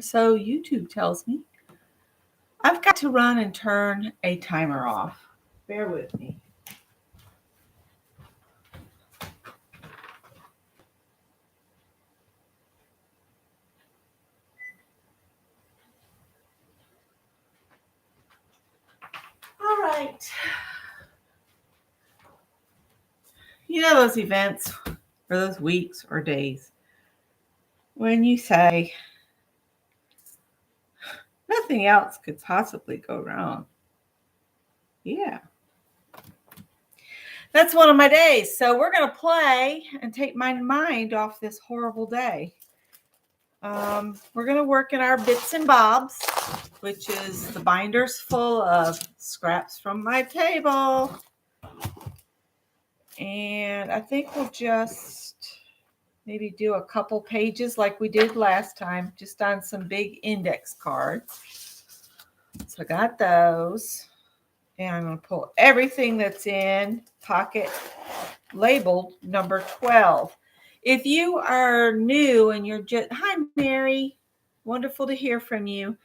So YouTube tells me. I've got to run and turn a timer off. Bear with me. All right. You know those events or those weeks or days when you say nothing else could possibly go wrong. Yeah. That's one of my days. So we're going to play and take my mind off this horrible day. We're going to work in our bits and bobs, which is the binders full of scraps from my table. And I think we'll just maybe do a couple pages like we did last time, just on some big index cards. So I got those. And I'm going to pull everything that's in pocket labeled number 12. If you are new and you're just, hi Mary, wonderful to hear from you.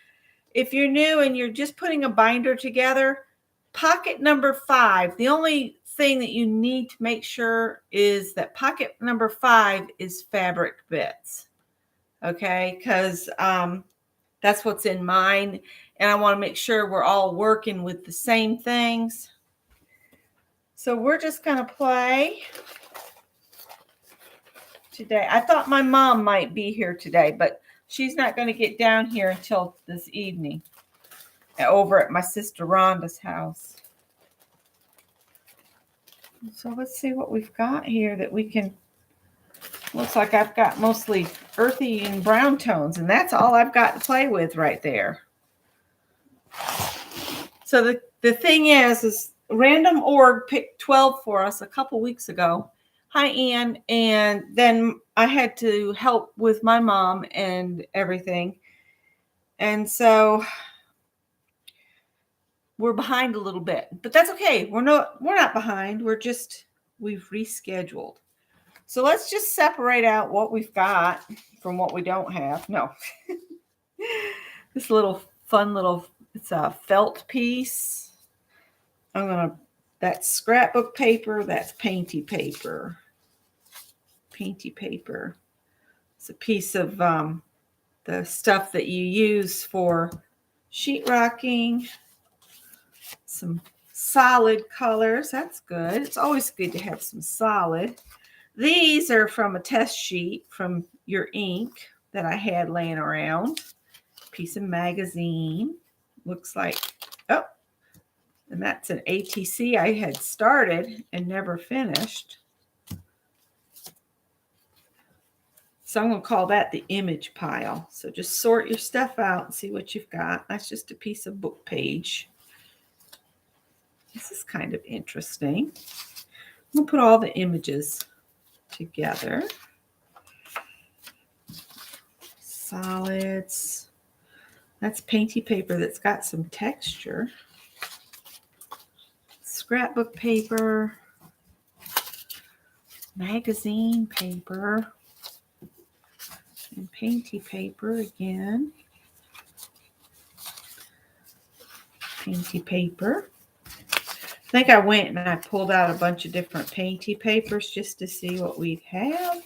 If you're new and you're just putting a binder together, pocket number 5, the only thing that you need to make sure is that pocket number 5 is fabric bits. Okay, because that's what's in mine. And I want to make sure we're all working with the same things. So we're just going to play today. I thought my mom might be here today, but she's not going to get down here until this evening over at my sister Rhonda's house. So let's see what we've got here that we can. Looks like I've got mostly earthy and brown tones, and that's all I've got to play with right there. So the thing is Random Org picked 12 for us a couple weeks ago. Hi, Ann. And then I had to help with my mom and everything. And so we're behind a little bit, but that's okay. We're not behind. We've rescheduled. So let's just separate out what we've got from what we don't have. No. This it's a felt piece. That's scrapbook paper. That's painty paper. Painty paper. It's a piece of the stuff that you use for sheetrocking. Some solid colors. That's good. It's always good to have some solid. These are from a test sheet from your ink that I had laying around. Piece of magazine. Looks like, and that's an ATC I had started and never finished. So I'm going to call that the image pile. So just sort your stuff out and see what you've got. That's just a piece of book page. This is kind of interesting. I'm going to put all the images together. Solids. That's painty paper that's got some texture. Scrapbook paper. Magazine paper. And painty paper again. Painty paper. I think I went and I pulled out a bunch of different painty papers just to see what we'd have.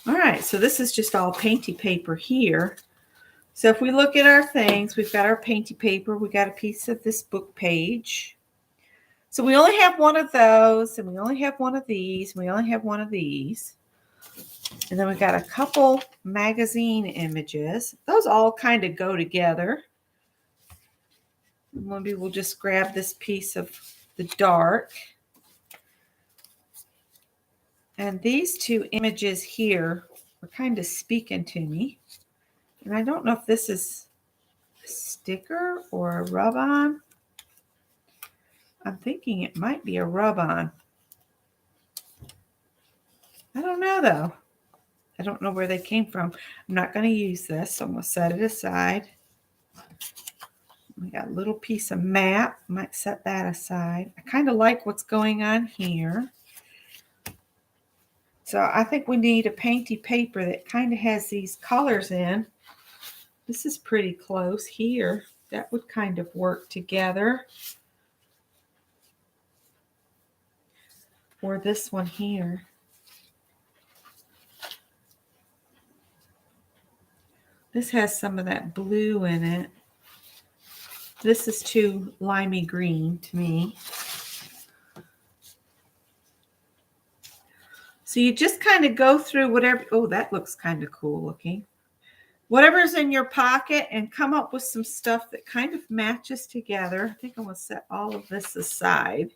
All right, so this is just all painty paper here. So if we look at our things, we've got our painty paper. We got a piece of this book page. So we only have one of those, and we only have one of these, and we only have one of these. And then we got a couple magazine images. Those all kind of go together. Maybe we'll just grab this piece of the dark. And these two images here are kind of speaking to me. And I don't know if this is a sticker or a rub-on. I'm thinking it might be a rub-on. I don't know, though. I don't know where they came from. I'm not going to use this, so I'm going to set it aside. We got a little piece of map. Might set that aside. I kind of like what's going on here. So I think we need a painty paper that kind of has these colors in. This is pretty close here. That would kind of work together. Or this one here. This has some of that blue in it. This is too limey green to me. So you just kind of go through whatever. Oh, that looks kind of cool looking. Whatever's in your pocket and come up with some stuff that kind of matches together. I think I'm going to set all of this aside.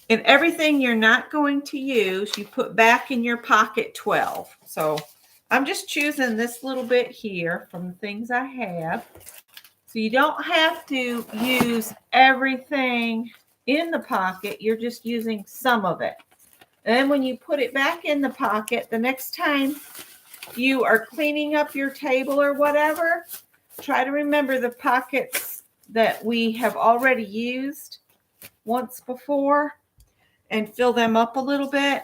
And everything you're not going to use, you put back in your pocket 12. So I'm just choosing this little bit here from the things I have. So you don't have to use everything in the pocket. You're just using some of it. And then when you put it back in the pocket, the next time you are cleaning up your table or whatever, try to remember the pockets that we have already used once before and fill them up a little bit.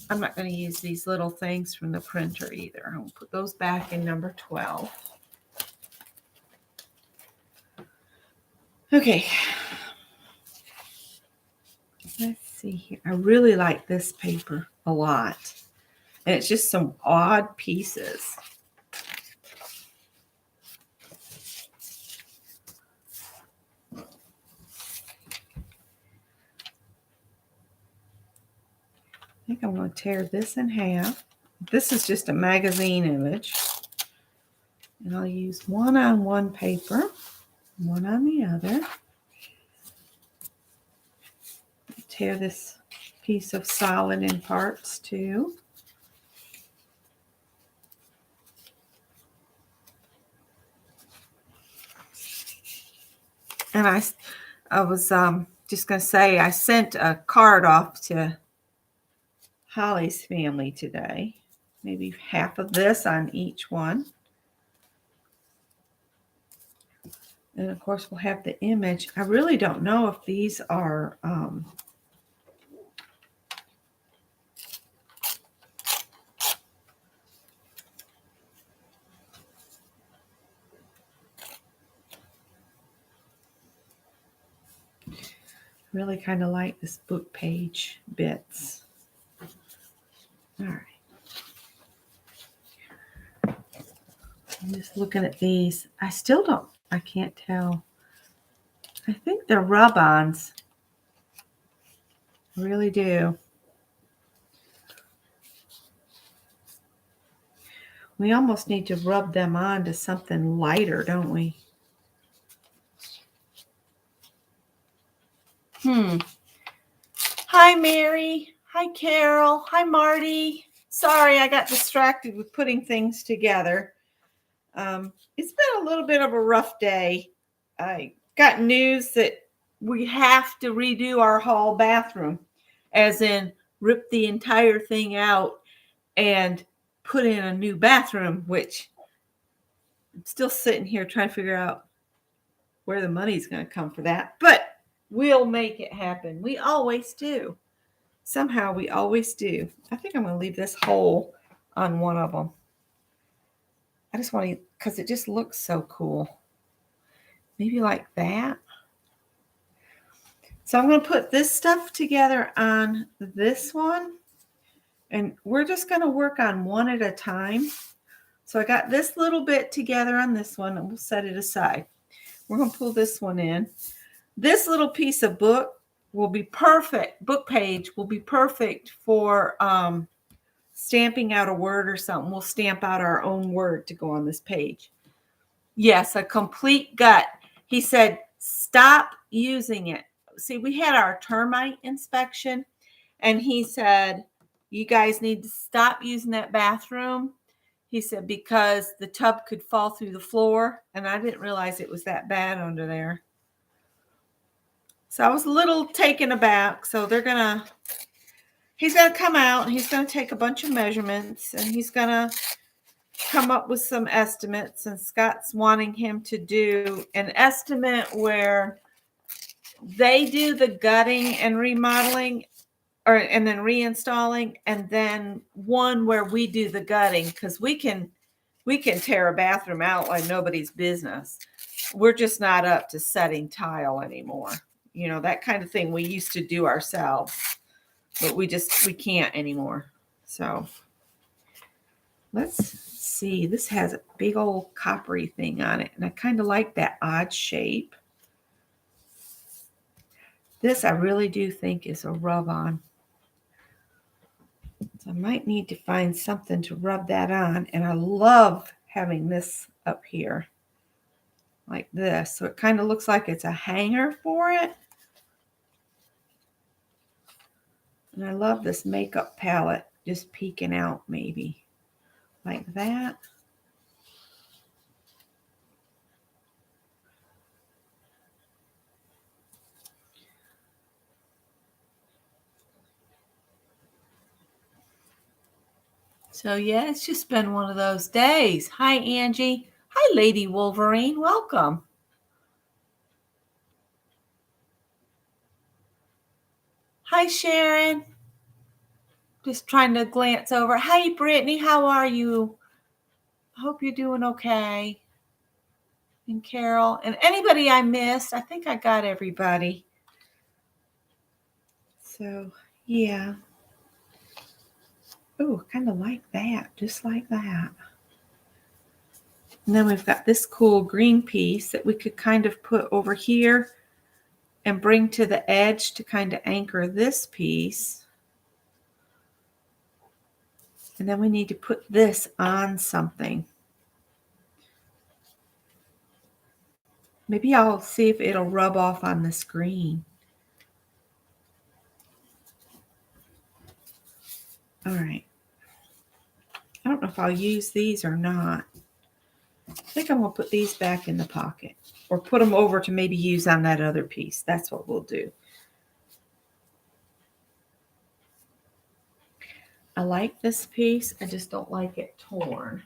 I'm not going to use these little things from the printer either. I'm going to put those back in number 12. Okay. Let's see here. I really like this paper a lot. And it's just some odd pieces. I think I'm going to tear this in half. This is just a magazine image. And I'll use one on one paper, one on the other. Tear this piece of solid in parts too. And I was just going to say I sent a card off to Holly's family today. Maybe half of this on each one. And of course we'll have the image. I really don't know if these are really kind of like this book page bits. All right. I'm just looking at these. I can't tell. I think they're rub-ons. I really do. We almost need to rub them on to something lighter, don't we? Hi, Mary. Hi, Carol. Hi, Marty. Sorry, I got distracted with putting things together. It's been a little bit of a rough day. I got news that we have to redo our hall bathroom, as in rip the entire thing out and put in a new bathroom, which I'm still sitting here trying to figure out where the money's going to come for that. But we'll make it happen. We always do. Somehow we always do. I think I'm going to leave this hole on one of them. I just want to, because it just looks so cool. Maybe like that. So I'm going to put this stuff together on this one. And we're just going to work on one at a time. So I got this little bit together on this one, and we'll set it aside. We're going to pull this one in. This little piece of book will be perfect. Book page will be perfect for stamping out a word or something. We'll stamp out our own word to go on this page. Yes, a complete gut. He said, stop using it. See, we had our termite inspection, and he said, you guys need to stop using that bathroom. He said, because the tub could fall through the floor, and I didn't realize it was that bad under there. So I was a little taken aback. So he's going to come out, he's going to take a bunch of measurements, and he's going to come up with some estimates. And Scott's wanting him to do an estimate where they do the gutting and remodeling and then reinstalling, and then one where we do the gutting, because we can tear a bathroom out like nobody's business. We're just not up to setting tile anymore. You know, that kind of thing we used to do ourselves, but we can't anymore. So let's see. This has a big old coppery thing on it, and I kind of like that odd shape. This I really do think is a rub-on. So I might need to find something to rub that on. And I love having this up here like this. So it kind of looks like it's a hanger for it. And I love this makeup palette just peeking out maybe like that. So yeah, it's just been one of those days. Hi, Angie. Hi, Lady Wolverine. Welcome. Hi, Sharon. Just trying to glance over. Hi, Brittany. How are you? I hope you're doing okay. And Carol. And anybody I missed, I think I got everybody. So, yeah. Oh, kind of like that. Just like that. And then we've got this cool green piece that we could kind of put over here and bring to the edge to kind of anchor this piece. And then we need to put this on something. Maybe I'll see if it'll rub off on this green. All right. I don't know if I'll use these or not. I think I'm going to put these back in the pocket or put them over to maybe use on that other piece. That's what we'll do. I like this piece. I just don't like it torn.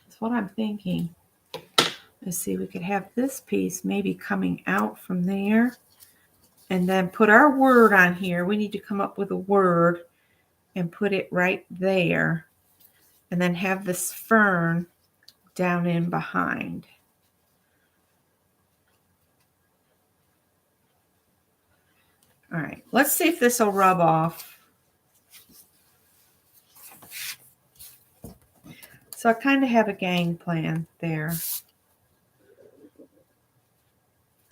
That's what I'm thinking. Let's see, we could have this piece maybe coming out from there and then put our word on here. We need to come up with a word and put it right there and then have this fern down in behind. All right, let's see if this will rub off. So I kind of have a gang plan there.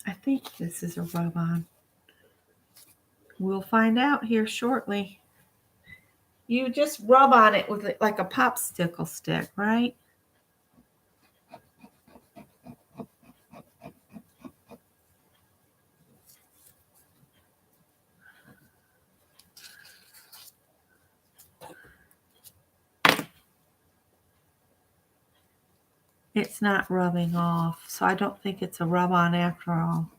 I think this is a rub-on. We'll find out here shortly. You just rub on it with like a popsicle stick, right? It's not rubbing off, so I don't think it's a rub-on after all.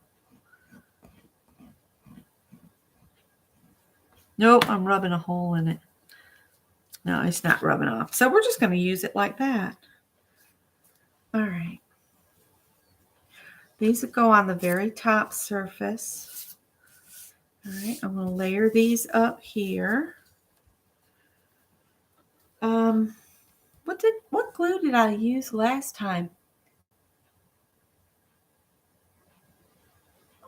Nope, I'm rubbing a hole in it. No, it's not rubbing off. So we're just going to use it like that. All right. These will go on the very top surface. All right, I'm going to layer these up here. What glue did I use last time?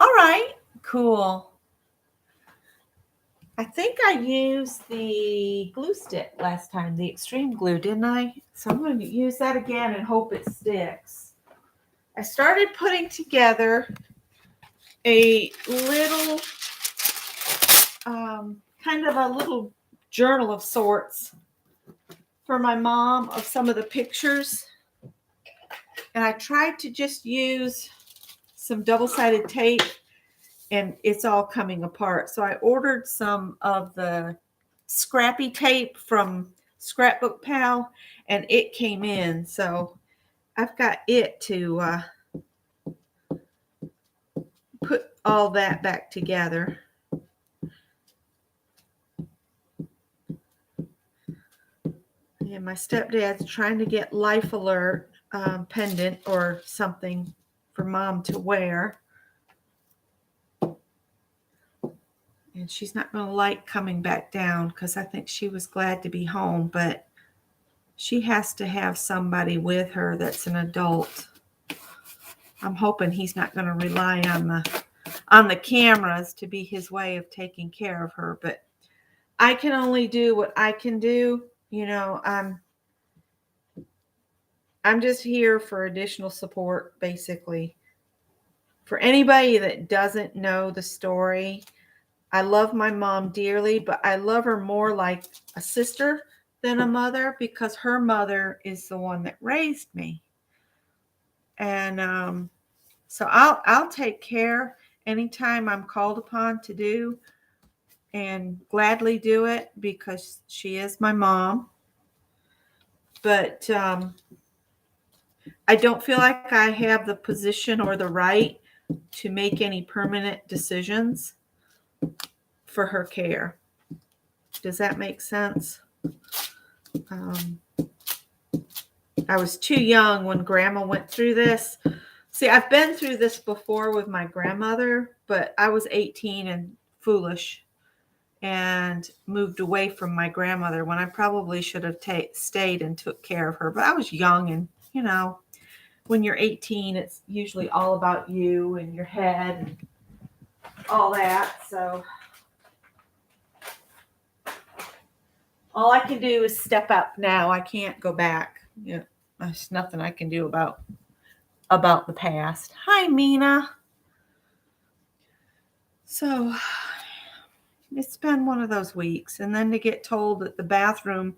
All right, cool. I think I used the glue stick last time, the extreme glue, didn't I? So I'm going to use that again and hope it sticks. I started putting together a little, kind of a little journal of sorts for my mom of some of the pictures. And I tried to just use some double-sided tape, and it's all coming apart. So I ordered some of the scrappy tape from Scrapbook Pal, and it came in. So I've got it to put all that back together. And my stepdad's trying to get Life Alert pendant or something for Mom to wear. And she's not going to like coming back down because I think she was glad to be home, but she has to have somebody with her that's an adult. I'm hoping he's not going to rely on the cameras to be his way of taking care of her, but I can only do what I can do. I'm just here for additional support, basically. For anybody that doesn't know the story, I love my mom dearly, but I love her more like a sister than a mother because her mother is the one that raised me. And so I'll take care anytime I'm called upon to do, and gladly do it because she is my mom. But I don't feel like I have the position or the right to make any permanent decisions for her care. Does that make sense? I was too young when Grandma went through this. See, I've been through this before with my grandmother, but I was 18 and foolish and moved away from my grandmother when I probably should have stayed and took care of her. But I was young, and when you're 18, it's usually all about you and your head and all that. So all I can do is step up now. I can't go back. There's nothing I can do about the past. Hi, Mina. So it's been one of those weeks, and then to get told that the bathroom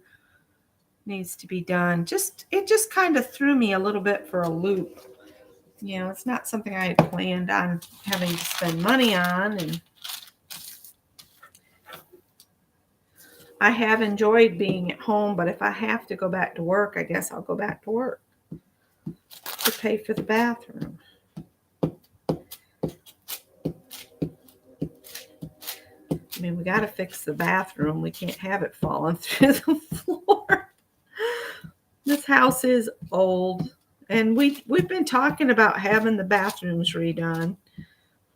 needs to be done, it just kind of threw me a little bit for a loop. It's not something I had planned on having to spend money on, and I have enjoyed being at home, but if I have to go back to work, I guess I'll go back to work to pay for the bathroom. I mean, we got to fix the bathroom. We can't have it falling through the floor. This house is old, and we've been talking about having the bathrooms redone.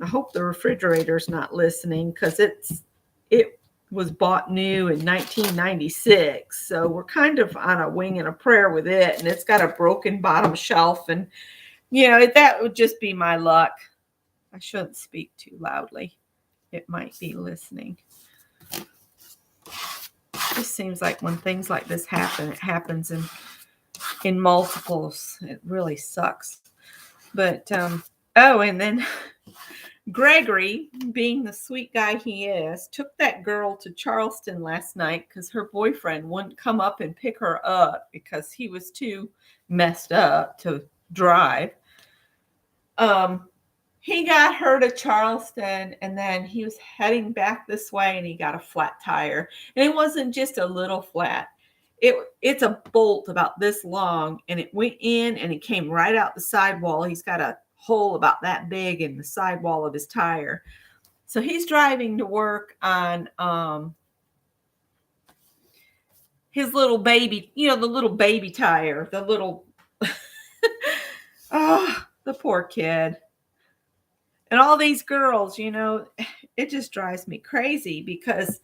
I hope the refrigerator's not listening because it was bought new in 1996, so we're kind of on a wing and a prayer with it, and it's got a broken bottom shelf, and that would just be my luck. I shouldn't speak too loudly. It might be listening. It just seems like when things like this happen, it happens in multiples. It really sucks. But and then Gregory, being the sweet guy he is, took that girl to Charleston last night because her boyfriend wouldn't come up and pick her up because he was too messed up to drive. He got her to Charleston, and then he was heading back this way, and he got a flat tire. And it wasn't just a little flat. It's a bolt about this long, and it went in, and it came right out the sidewall. He's got a hole about that big in the sidewall of his tire. So he's driving to work on his little baby, the little baby tire, the little, the poor kid. And all these girls, it just drives me crazy because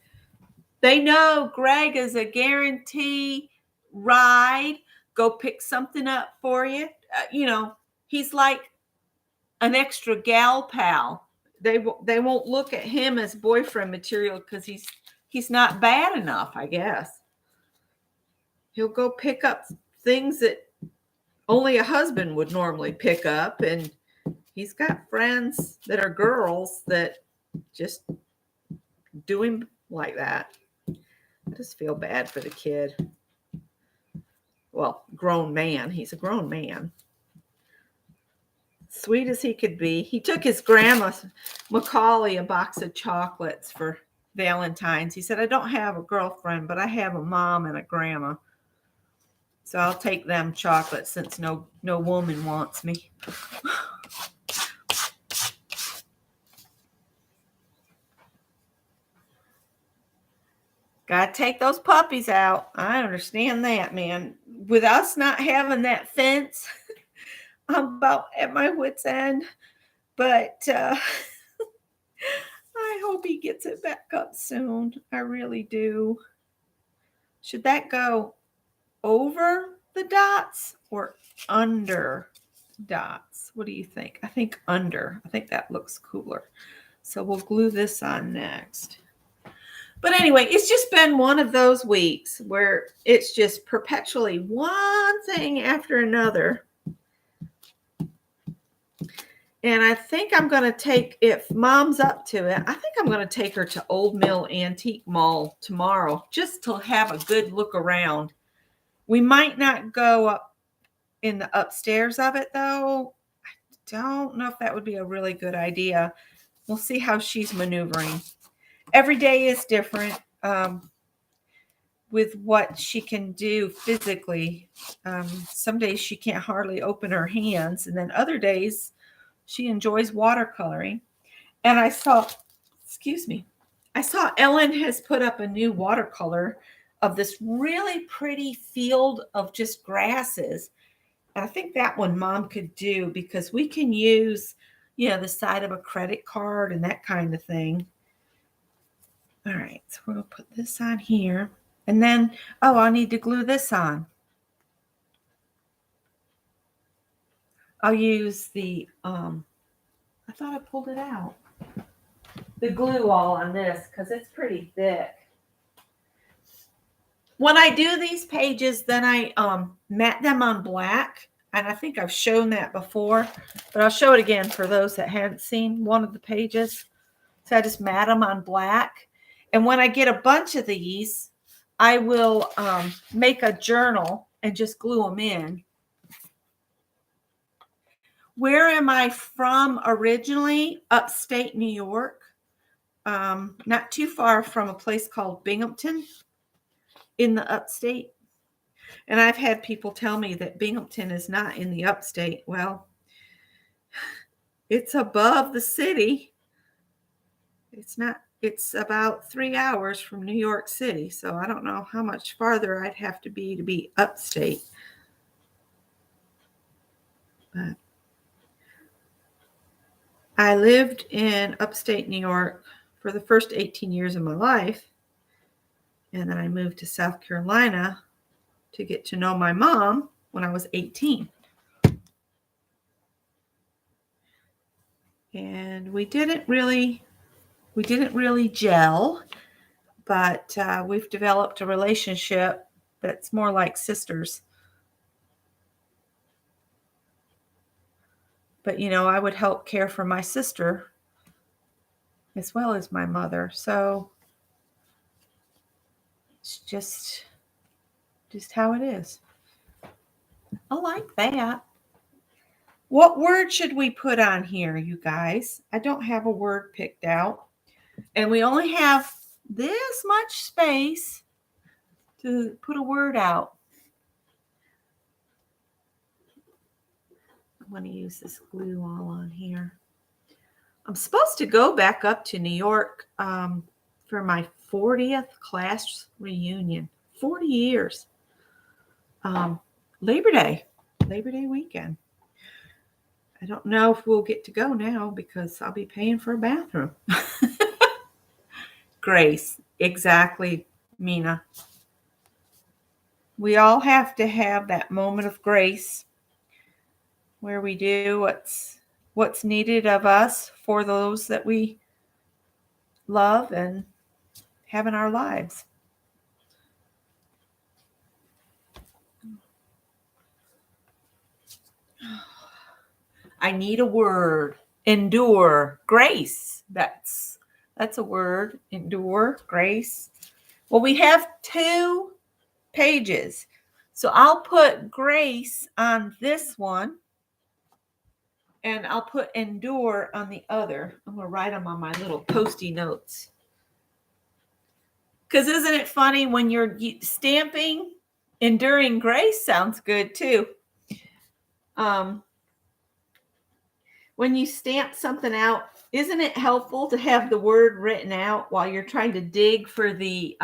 they know Greg is a guarantee ride. Go pick something up for you. He's like an extra gal pal. They won't look at him as boyfriend material because he's not bad enough, I guess. He'll go pick up things that only a husband would normally pick up, and he's got friends that are girls that just do him like that. I just feel bad for the kid. Well, grown man. He's a grown man. Sweet as he could be. He took his grandma, Macaulay, a box of chocolates for Valentine's. He said, I don't have a girlfriend, but I have a mom and a grandma. So I'll take them chocolates since no woman wants me. Got to take those puppies out. I understand that, man. With us not having that fence, I'm about at my wit's end. But I I hope he gets it back up soon. I really do. Should that go over the dots or under dots? What do you think? I think under. I think that looks cooler. So we'll glue this on next. But anyway, it's just been one of those weeks where it's just perpetually one thing after another. And I think I'm going to take, if Mom's up to it, I think I'm going to take her to Old Mill Antique Mall tomorrow just to have a good look around. We might not go up in the upstairs of it, though. I don't know if that would be a really good idea. We'll see how she's maneuvering. Every day is different with what she can do physically. Some days she can't hardly open her hands, and then other days she enjoys watercoloring. And I saw Ellen has put up a new watercolor of this really pretty field of just grasses. And I think that one Mom could do because we can use, the side of a credit card and that kind of thing. All right, so we're going to put this on here. And then, I need to glue this on. I'll use the, I thought I pulled it out. The glue all on this because it's pretty thick. When I do these pages, then I mat them on black. And I think I've shown that before, but I'll show it again for those that haven't seen one of the pages. So I just mat them on black. And when I get a bunch of these, I will make a journal and just glue them in. Where am I from originally? Upstate New York. Not too far from a place called Binghamton in the upstate. And I've had people tell me that Binghamton is not in the upstate. Well, it's above the city. It's not. It's about 3 hours from New York City. So I don't know how much farther I'd have to be upstate. But I lived in upstate New York for the first 18 years of my life. And then I moved to South Carolina to get to know my mom when I was 18. And we didn't really gel, but we've developed a relationship that's more like sisters. But, I would help care for my sister as well as my mother. So it's just how it is. I like that. What word should we put on here, you guys? I don't have a word picked out. And we only have this much space to put a word out. I'm going to use this glue all on here. I'm supposed to go back up to New York for my 40th class reunion. 40 years. Labor Day weekend. I don't know if we'll get to go now because I'll be paying for a bathroom. Grace. Exactly, Mina. We all have to have that moment of grace where we do what's needed of us for those that we love and have in our lives. I need a word. Endure. Grace. That's a word. Endure. Grace. Well, we have 2 pages. So I'll put grace on this one. And I'll put endure on the other. I'm going to write them on my little Post-it notes. Because isn't it funny when you're stamping, enduring grace sounds good too. When you stamp something out, isn't it helpful to have the word written out while you're trying to dig for the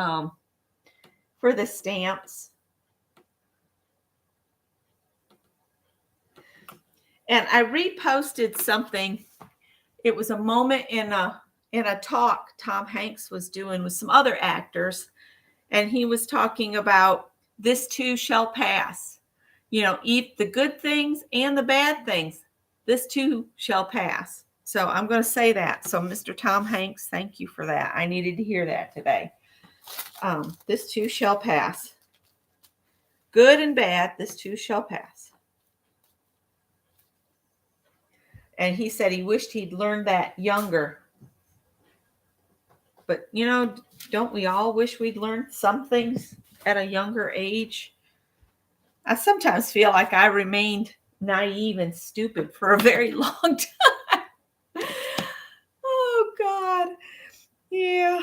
stamps? And I reposted something. It was a moment in in a talk Tom Hanks was doing with some other actors, and he was talking about this too shall pass. Eat the good things and the bad things. This too shall pass. So I'm going to say that. So Mr. Tom Hanks, thank you for that. I needed to hear that today. This too shall pass. Good and bad, this too shall pass. And he said he wished he'd learned that younger. But, don't we all wish we'd learned some things at a younger age? I sometimes feel like I remained naive and stupid for a very long time. Oh, God. Yeah.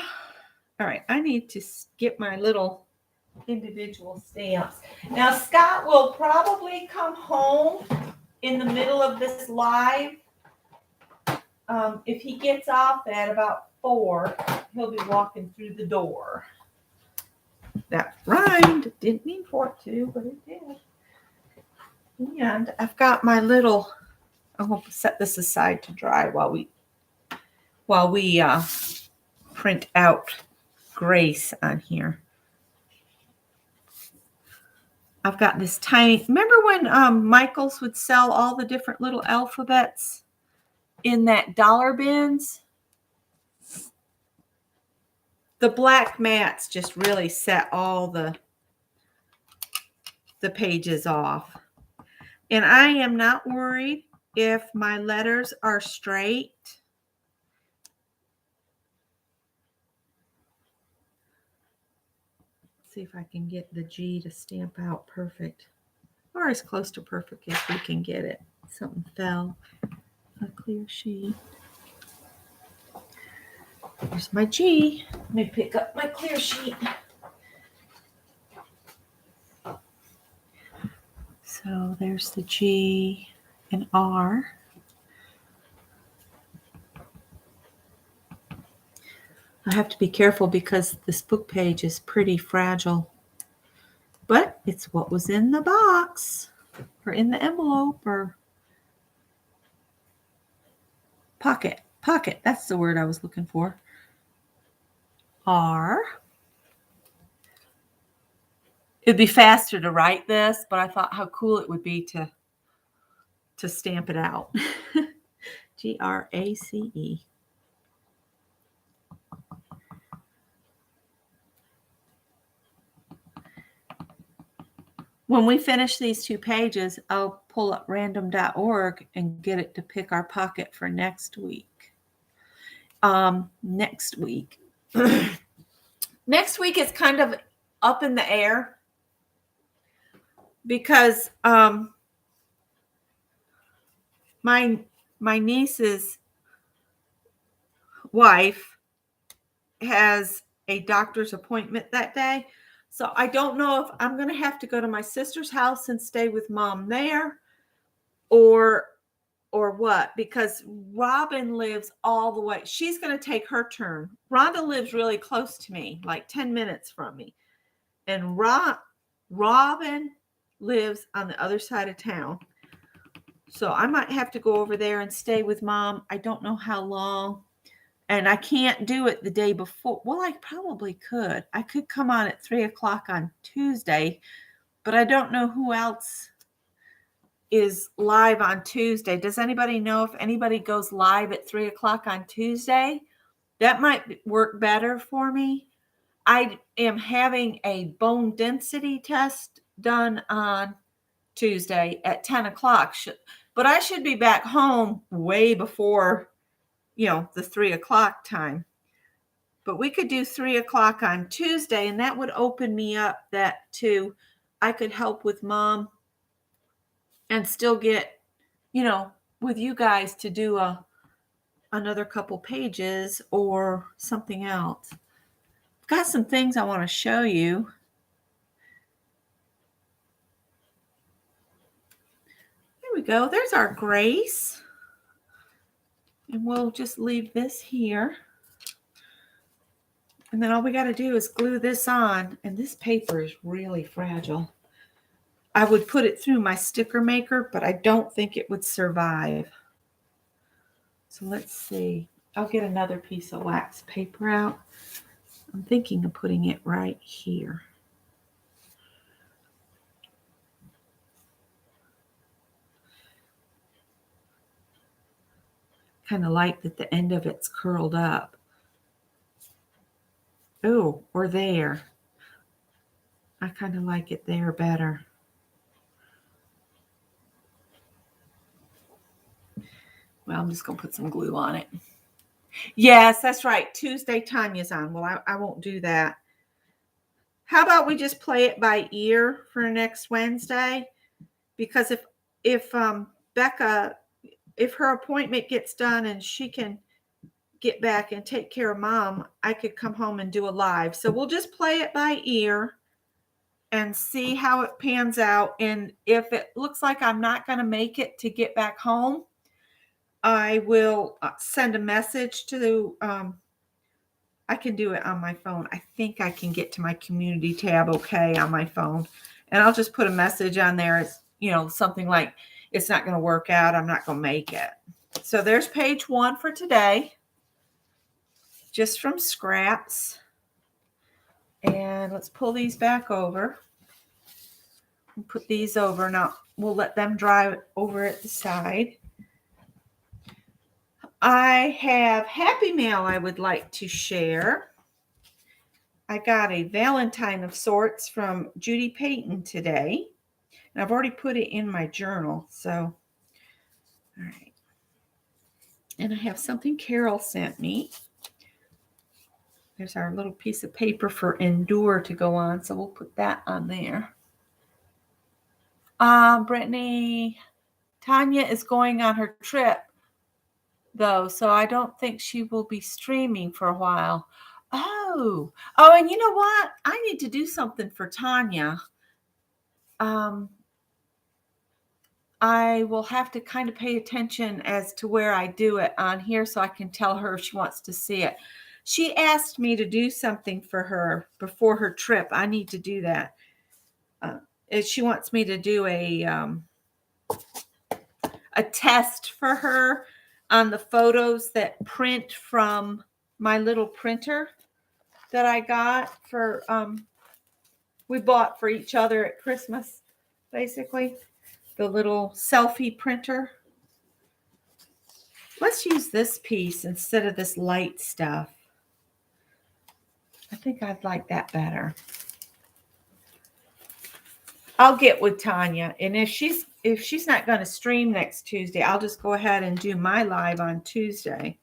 All right. I need to get my little individual stamps. Now, Scott will probably come home in the middle of this live. If he gets off at about 4, he'll be walking through the door. That rhymed. Didn't mean for it to, but it did. And I've got my little, I'm going to set this aside to dry while we print out Grace on here. I've got this tiny, remember when Michaels would sell all the different little alphabets in that dollar bins? The black mats just really set all the pages off. And I am not worried if my letters are straight. Let's see if I can get the G to stamp out perfect, or as close to perfect as we can get it. Something fell. A clear sheet. There's my G. Let me pick up my clear sheet. So there's the G and R. I have to be careful because this book page is pretty fragile. But it's what was in the box or in the envelope or pocket. Pocket, that's the word I was looking for. R. It'd be faster to write this, but I thought how cool it would be to stamp it out. Grace. When we finish these 2 pages, I'll pull up random.org and get it to pick our pocket for next week. Next week is kind of up in the air because my niece's wife has a doctor's appointment that day. So I don't know if I'm going to have to go to my sister's house and stay with Mom there or what, because Robin lives all the way. She's going to take her turn. Rhonda lives really close to me, like 10 minutes from me. And Robin lives on the other side of town. So I might have to go over there and stay with Mom. I don't know how long. And I can't do it the day before. Well, I probably could. I could come on at 3:00 on Tuesday, but I don't know who else is live on Tuesday. Does anybody know if anybody goes live at 3:00 on Tuesday? That might work better for me. I am having a bone density test done on Tuesday at 10:00. But I should be back home way before the 3:00 time. But we could do 3:00 on Tuesday, and that would open me up that too. I could help with Mom and still get, with you guys to do another couple pages or something else. I've got some things I want to show you. There we go. There's our Grace. And we'll just leave this here. And then all we got to do is glue this on. And this paper is really fragile. I would put it through my sticker maker, but I don't think it would survive. So let's see. I'll get another piece of wax paper out. I'm thinking of putting it right here. Kind of like that the end of it's curled up. Oh, or there. I kind of like it there better. Well, I'm just going to put some glue on it. Yes, that's right. Tuesday, Tanya's on. Well, I won't do that. How about we just play it by ear for next Wednesday? Because if Becca, if her appointment gets done and she can get back and take care of Mom, I could come home and do a live. So we'll just play it by ear and see how it pans out. And if it looks like I'm not going to make it to get back home, I will send a message to I can do it on my phone. I think I can get to my community tab okay on my phone. And I'll just put a message on there. It's, something like, it's not going to work out. I'm not going to make it. So there's page 1 for today. Just from scraps. And let's pull these back over. And put these over. Now we'll let them dry over at the side. I have Happy Mail I would like to share. I got a Valentine of sorts from Judy Payton today. And I've already put it in my journal. So, all right. And I have something Carol sent me. There's our little piece of paper for Endure to go on. So we'll put that on there. Brittany, Tanya is going on her trip, though. So I don't think she will be streaming for a while. Oh, and you know what? I need to do something for Tanya. I will have to kind of pay attention as to where I do it on here so I can tell her if she wants to see it. She asked me to do something for her before her trip. I need to do that. She wants me to do a test for her on the photos that print from my little printer that I got for we bought for each other at Christmas, basically. The little selfie printer. Let's use this piece instead of this light stuff. I think I'd like that better. I'll get with Tanya, and if she's not going to stream next Tuesday, I'll just go ahead and do my live on Tuesday.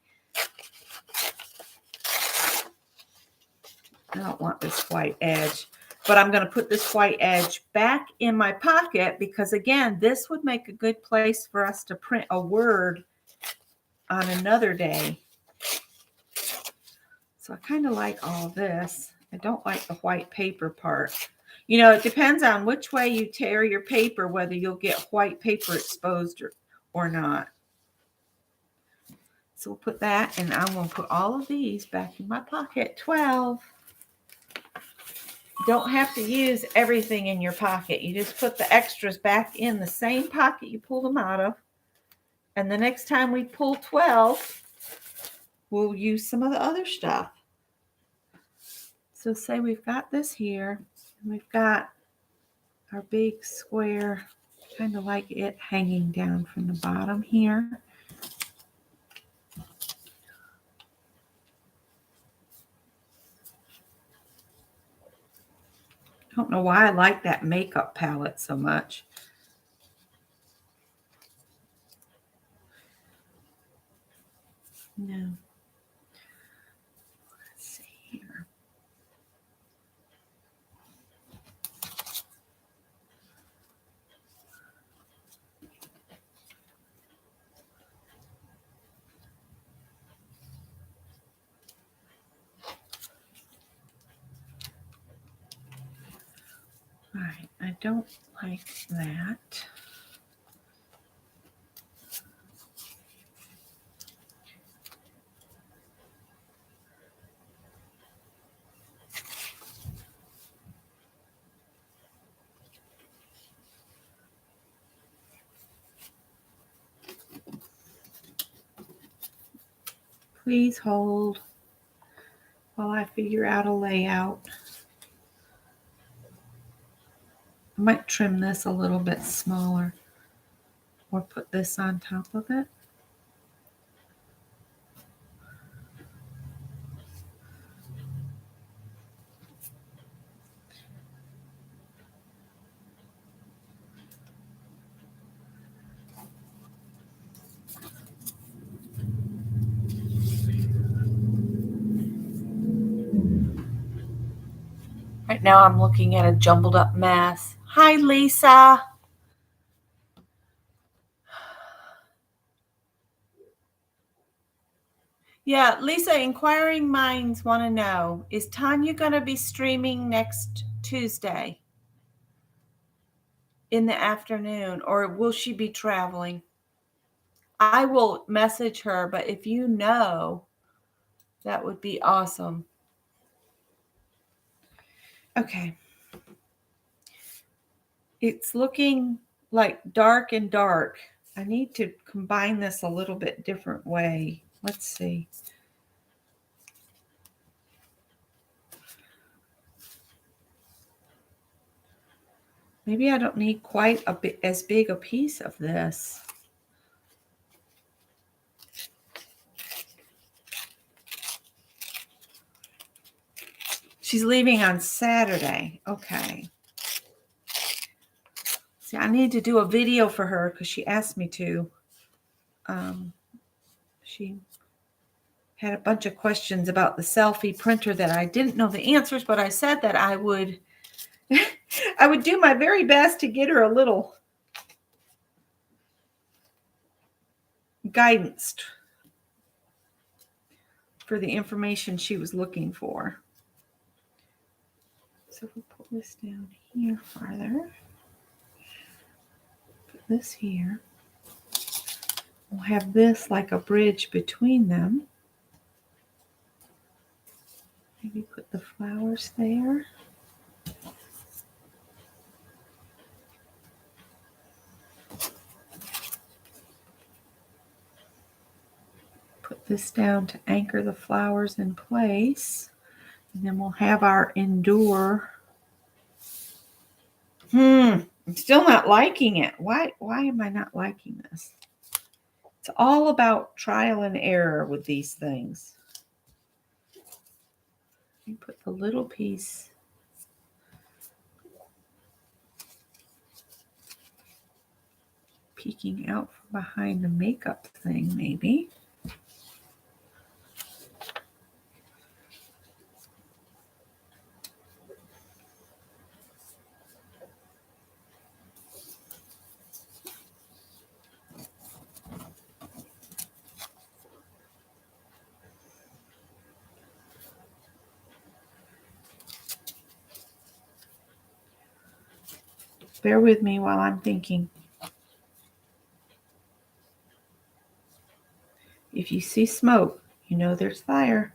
I don't want this white edge, but I'm going to put this white edge back in my pocket because, again, this would make a good place for us to print a word on another day. So I kind of like all this. I don't like the white paper part. It depends on which way you tear your paper, whether you'll get white paper exposed or not. So we'll put that, and I'm going to put all of these back in my pocket. 12. Don't have to use everything in your pocket. You just put the extras back in the same pocket you pulled them out of. And the next time we pull 12, we'll use some of the other stuff. So say we've got this here, and we've got our big square, kind of like it hanging down from the bottom here. I don't know why I like that makeup palette so much. No. Let's see here. All right, I don't like that. Please hold while I figure out a layout. I might trim this a little bit smaller or put this on top of it. Right now I'm looking at a jumbled up mess. Hi, Lisa. Yeah, Lisa, inquiring minds want to know, is Tanya going to be streaming next Tuesday in the afternoon, or will she be traveling? I will message her, but if you know, that would be awesome. Okay. It's looking like dark and dark. I need to combine this a little bit different way. Let's see. Maybe I don't need quite a bit as big a piece of this. She's leaving on Saturday. Okay. See, I need to do a video for her because she asked me to. She had a bunch of questions about the selfie printer that I didn't know the answers, but I said that I would I would do my very best to get her a little guidance for the information she was looking for. So we'll put this down here farther. Put this here. We'll have this like a bridge between them. Maybe put the flowers there. Put this down to anchor the flowers in place. And then we'll have our endure. I'm still not liking it. Why am I not liking this? It's all about trial and error with these things. You put the little piece peeking out from behind the makeup thing, maybe. Bear with me while I'm thinking. If you see smoke, you know there's fire.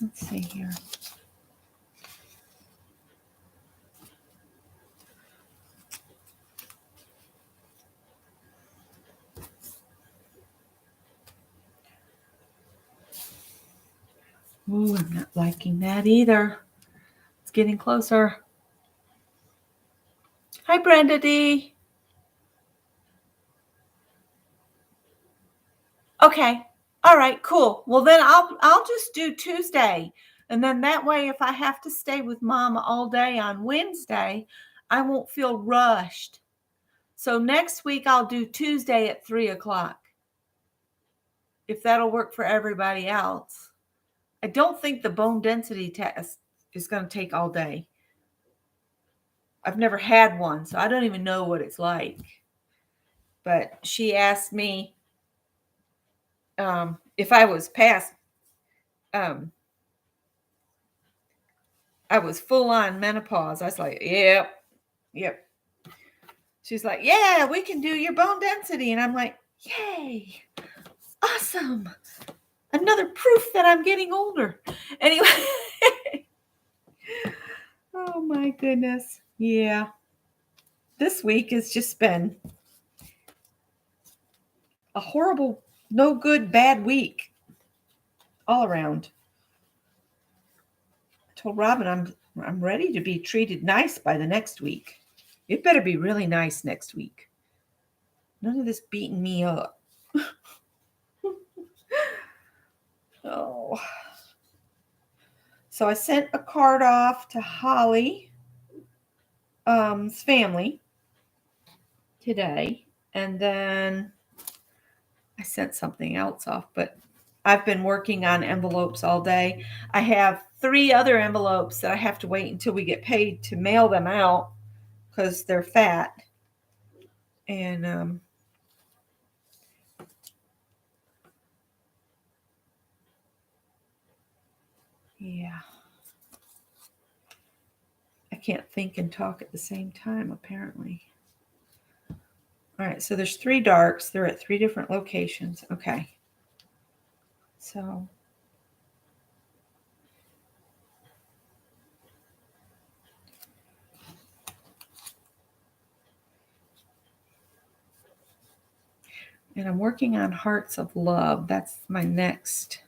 Let's see here. Ooh, I'm not liking that either. It's getting closer. Hi, Brenda D. Okay. All right, cool. Well, then I'll just do Tuesday. And then that way, if I have to stay with Mom all day on Wednesday, I won't feel rushed. So next week, I'll do Tuesday at 3:00, if that'll work for everybody else. I don't think the bone density test is going to take all day. I've never had one, so I don't even know what it's like. But she asked me if I was past, I was full on menopause. I was like, yep. She's like, yeah, we can do your bone density. And I'm like, yay, awesome. Another proof that I'm getting older. Anyway. Oh my goodness. Yeah. This week has just been a horrible, no good, bad week. all around. I told Robin I'm ready to be treated nice by the next week. It better be really nice next week. None of this beating me up. Oh. So I sent a card off to Holly's family today. And then I sent something else off, but I've been working on envelopes all day. I have 3 other envelopes that I have to wait until we get paid to mail them out because they're fat. And yeah. I can't think and talk at the same time, apparently. All right, so there's 3 darks. They're at 3 different locations. Okay. So and I'm working on Hearts of Love. That's my next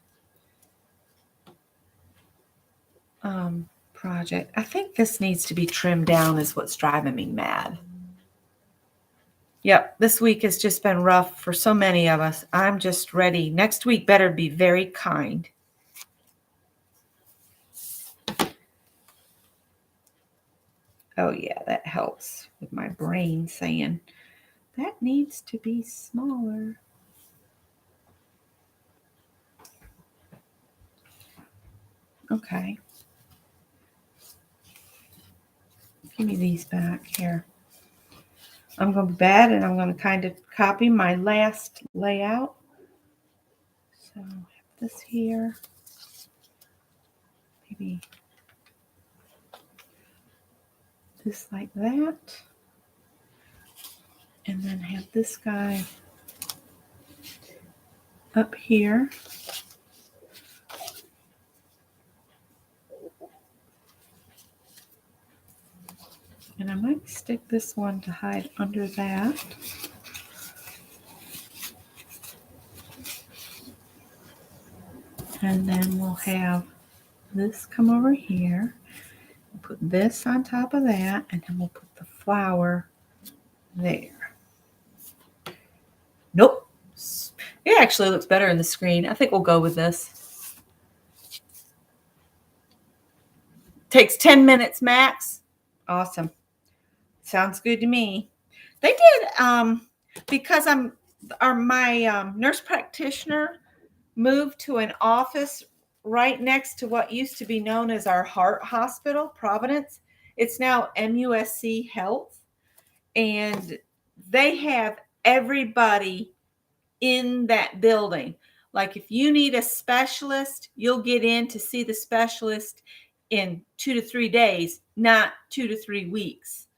project. I think this needs to be trimmed down is what's driving me mad. Yep, this week has just been rough for so many of us. I'm just ready. Next week better be very kind. Oh yeah, that helps with my brain saying that needs to be smaller. Okay. Give me these back here. I'm going to be bad and I'm going to kind of copy my last layout. So I have this here. Maybe this like that. And then have this guy up here. And I might stick this one to hide under that. And then we'll have this come over here. We'll put this on top of that, and then we'll put the flower there. Nope. It actually looks better in the screen. I think we'll go with this. Takes 10 minutes max. Awesome. Sounds good to me. They did, because my nurse practitioner moved to an office right next to what used to be known as our heart hospital, Providence. It's now MUSC Health. And they have everybody in that building. Like if you need a specialist, you'll get in to see the specialist in 2 to 3 days, not 2 to 3 weeks.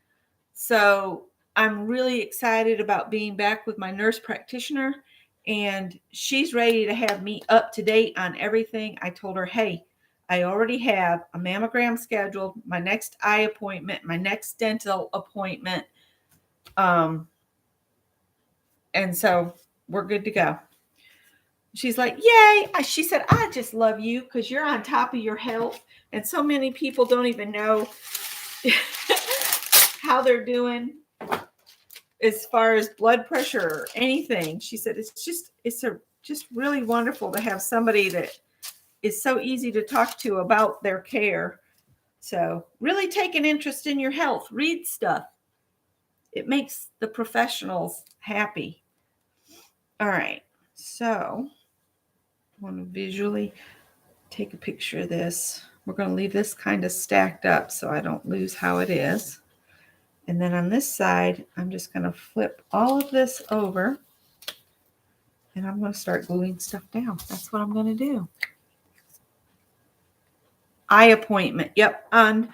So I'm really excited about being back with my nurse practitioner, and she's ready to have me up to date on everything. I told her, hey, I already have a mammogram scheduled, my next eye appointment, my next dental appointment. And so we're good to go. She's like, yay. She said, I just love you because you're on top of your health. And so many people don't even know how they're doing as far as blood pressure or anything. She said, it's just really wonderful to have somebody that is so easy to talk to about their care. So really take an interest in your health. Read stuff. It makes the professionals happy. All right. So I want to visually take a picture of this. We're going to leave this kind of stacked up so I don't lose how it is. And then on this side, I'm just going to flip all of this over and I'm going to start gluing stuff down. That's what I'm going to do. Eye appointment. Yep. I'm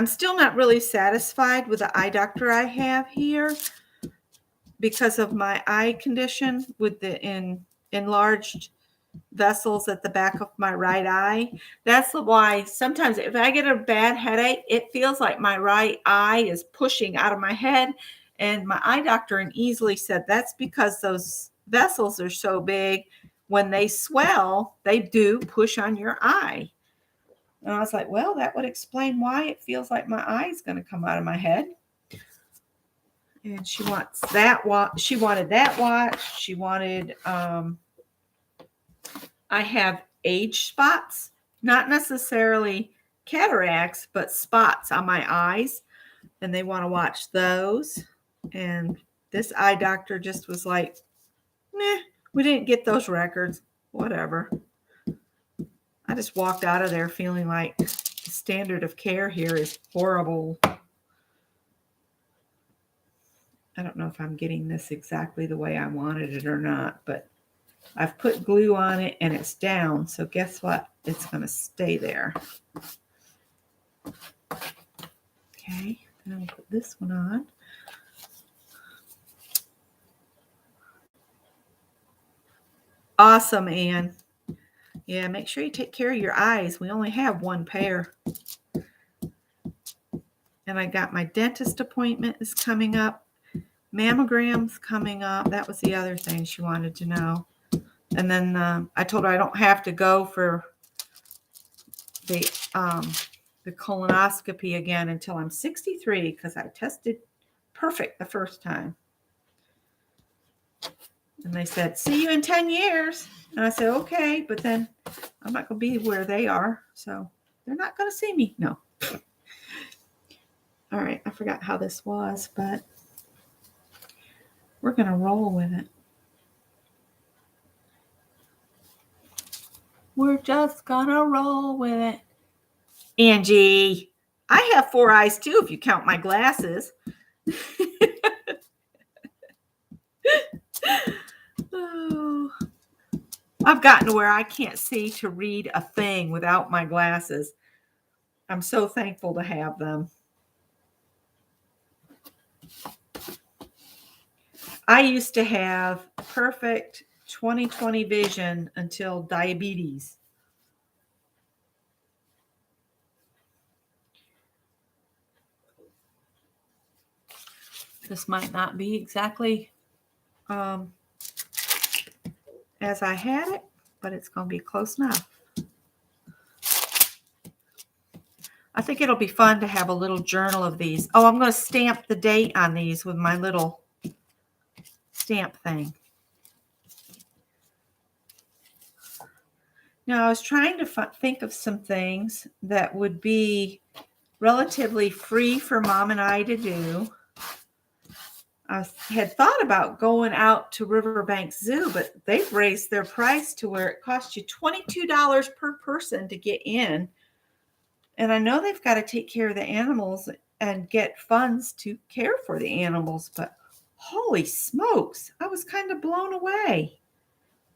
still not really satisfied with the eye doctor I have here because of my eye condition with the enlarged vessels at the back of my right eye. That's why sometimes if I get a bad headache, it feels like my right eye is pushing out of my head. And my eye doctor easily said that's because those vessels are so big. when they swell, they do push on your eye. And I was like, well, that would explain why it feels like my eye is going to come out of my head. And she wants that watch. She wanted that watch. She wanted, I have age spots, not necessarily cataracts, but spots on my eyes. And they want to watch those. And this eye doctor just was like, meh, we didn't get those records. Whatever. I just walked out of there feeling like the standard of care here is horrible. I don't know if I'm getting this exactly the way I wanted it or not, but I've put glue on it and it's down. So guess what? It's going to stay there. Okay, then I'll put this one on. Awesome, Anne. Yeah, make sure you take care of your eyes. We only have one pair. And I got my dentist appointment is coming up. Mammograms coming up. That was the other thing she wanted to know. And then I told her I don't have to go for the colonoscopy again until I'm 63 because I tested perfect the first time. And they said, see you in 10 years. And I said, okay, but then I'm not going to be where they are. So they're not going to see me. No. All right. I forgot how this was, but we're going to roll with it. We're just going to roll with it. Angie, I have 4 eyes too if you count my glasses. Oh, I've gotten to where I can't see to read a thing without my glasses. I'm so thankful to have them. I used to have perfect 20/20 vision until diabetes. This might not be exactly as I had it, but it's going to be close enough. I think it'll be fun to have a little journal of these. Oh, I'm going to stamp the date on these with my little stamp thing. Now, I was trying to think of some things that would be relatively free for Mom and I to do. I had thought about going out to Riverbank Zoo, but they've raised their price to where it costs you $22 per person to get in. And I know they've got to take care of the animals and get funds to care for the animals, but holy smokes, I was kind of blown away.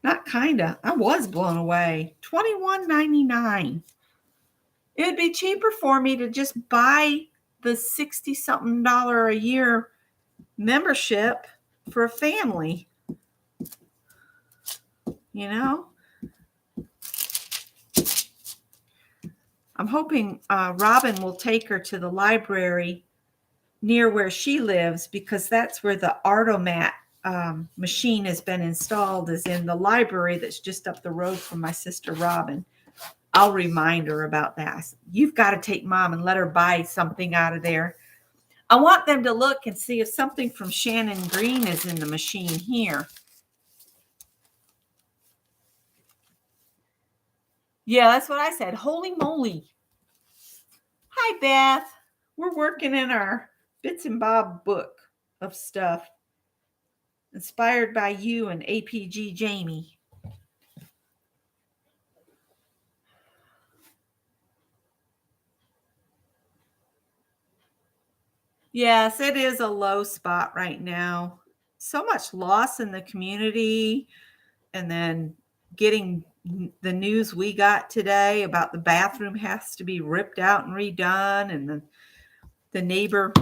Not kind of, I was blown away. $21.99. It would be cheaper for me to just buy the $60-something a year membership for a family. You know? I'm hoping Robin will take her to the library near where she lives because that's where the Artomat machine has been installed, is in the library that's just up the road from my sister Robin. I'll remind her about that. You've got to take Mom and let her buy something out of there. I want them to look and see if something from Shannon Green is in the machine here. Yeah, that's what I said. Holy moly. Hi, Beth. We're working in our Bits and Bob book of stuff inspired by you and APG Jamie. Yes, it is a low spot right now. So much loss in the community, and then getting the news we got today about the bathroom has to be ripped out and redone, and the neighbor.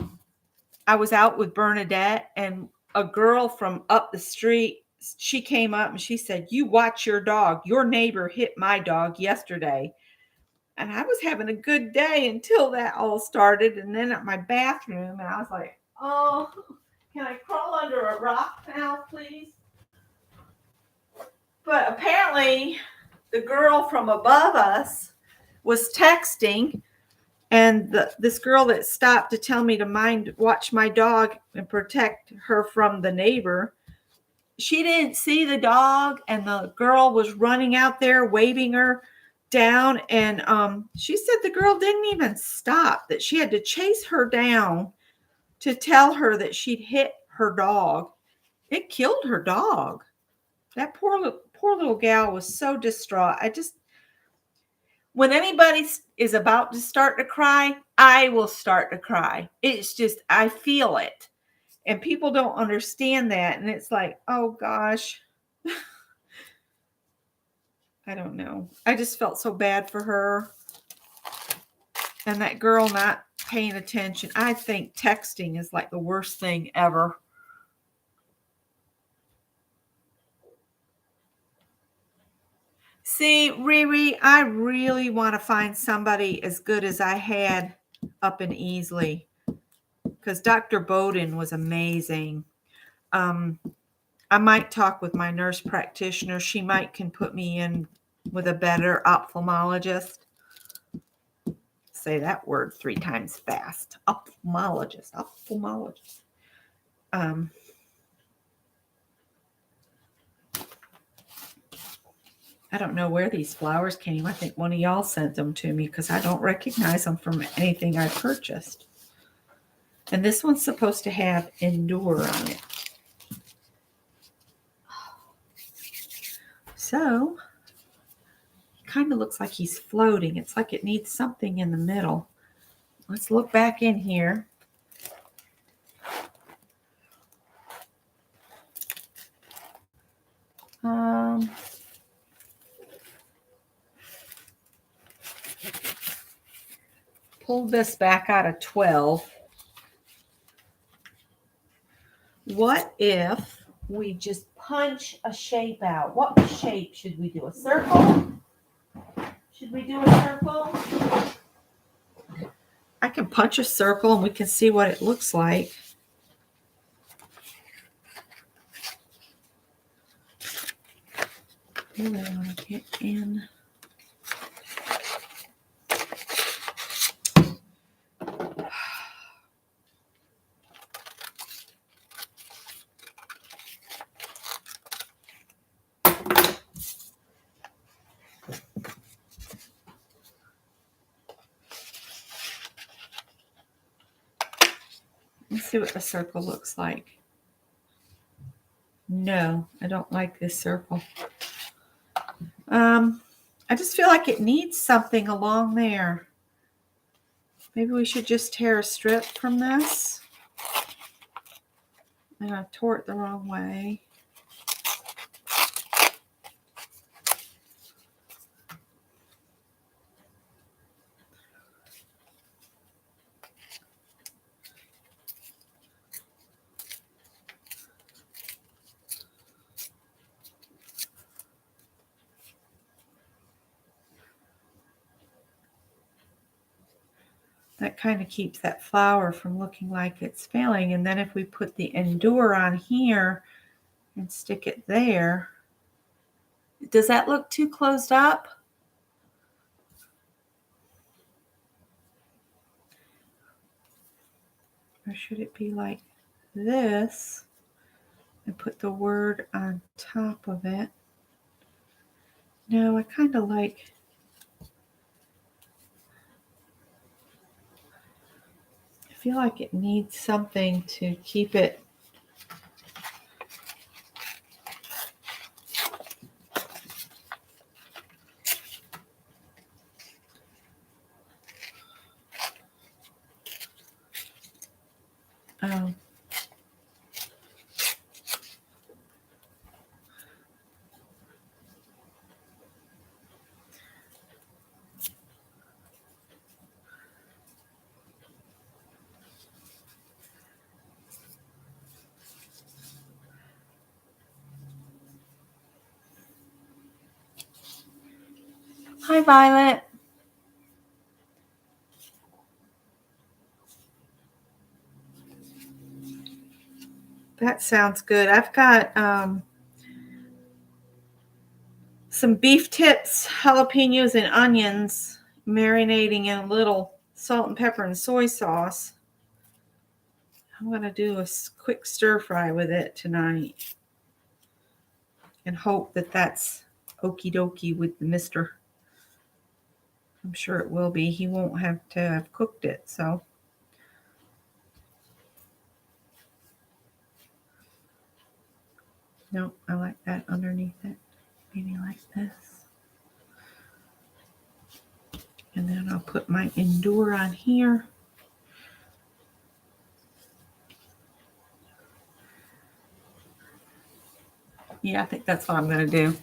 I was out with Bernadette, and a girl from up the street, she came up and she said, "You watch your dog. Your neighbor hit my dog yesterday." And I was having a good day until that all started. And then at my bathroom, and I was like, oh, can I crawl under a rock now, please? But apparently apparently the girl from above us was texting, and this girl that stopped to tell me to watch my dog and protect her from the neighbor, she didn't see the dog, and the girl was running out there waving her down, and she said the girl didn't even stop, that she had to chase her down to tell her that she'd hit her dog. It killed her dog. That poor little gal was so distraught. When anybody is about to start to cry, I will start to cry. It's just, I feel it. And people don't understand that. And it's like, oh gosh. I don't know. I just felt so bad for her. And that girl not paying attention. I think texting is like the worst thing ever. See, Riri, I really want to find somebody as good as I had up in Easley, because Dr. Bowden was amazing. I might talk with my nurse practitioner. She might can put me in with a better ophthalmologist. Say that word 3 times fast. Ophthalmologist. I don't know where these flowers came. I think one of y'all sent them to me, because I don't recognize them from anything I purchased. And this one's supposed to have Endure on it. So, it kind of looks like he's floating. It's like it needs something in the middle. Let's look back in here. Pull this back out of 12. What if we just punch a shape out? What shape should we do? A circle? Should we do a circle? I can punch a circle and we can see what it looks like. Really want to get in. Let's see what the circle looks like. No, I don't like this circle. I just feel like it needs something along there. Maybe we should just tear a strip from this. And I tore it the wrong way. That kind of keeps that flower from looking like it's failing. And then if we put the Endure on here and stick it there, does that look too closed up? Or should it be like this and put the word on top of it? No, I kind of like... I feel like it needs something to keep it. Oh. Hi, Violet. That sounds good. I've got some beef tips, jalapenos, and onions, marinating in a little salt and pepper and soy sauce. I'm going to do a quick stir fry with it tonight and hope that that's okie dokie with the mister. I'm sure it will be. He won't have to have cooked it, so. No, I like that underneath it. Maybe like this. And then I'll put my Endure on here. Yeah, I think that's what I'm going to do.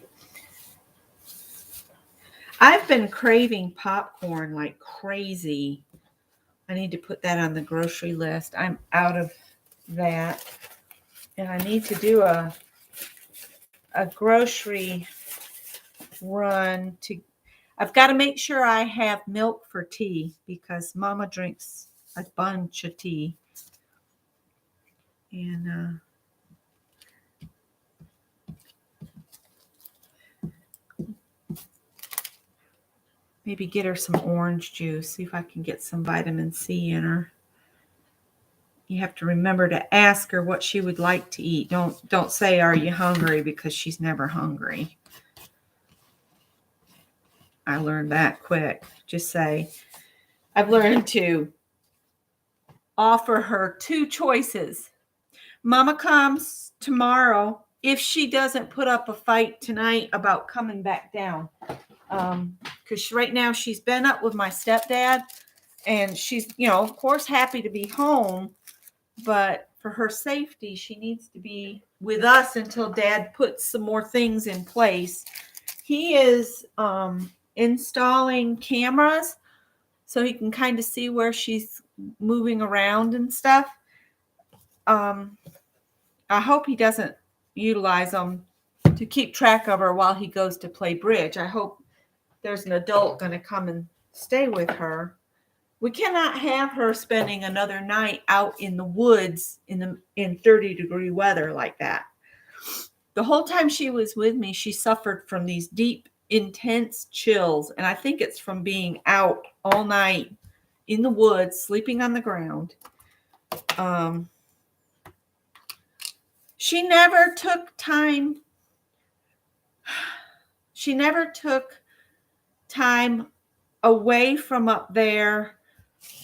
I've been craving popcorn like crazy. I need to put that on the grocery list. I'm out of that. And I need to do a grocery run to. I've got to make sure I have milk for tea because Mama drinks a bunch of tea. And maybe get her some orange juice. See if I can get some vitamin C in her. You have to remember to ask her what she would like to eat. Don't say, "Are you hungry?" because she's never hungry. I learned that quick. Just say, I've learned to offer her two choices. Mama comes tomorrow if she doesn't put up a fight tonight about coming back down. Because right now she's been up with my stepdad and she's, of course, happy to be home. But for her safety, she needs to be with us until Dad puts some more things in place. He is installing cameras so he can kind of see where she's moving around and stuff. I hope he doesn't utilize them to keep track of her while he goes to play bridge. I hope there's an adult going to come and stay with her. We cannot have her spending another night out in the woods in 30-degree weather like that. The whole time she was with me, she suffered from these deep, intense chills. And I think it's from being out all night in the woods, sleeping on the ground. She never took time. She never took time away from up there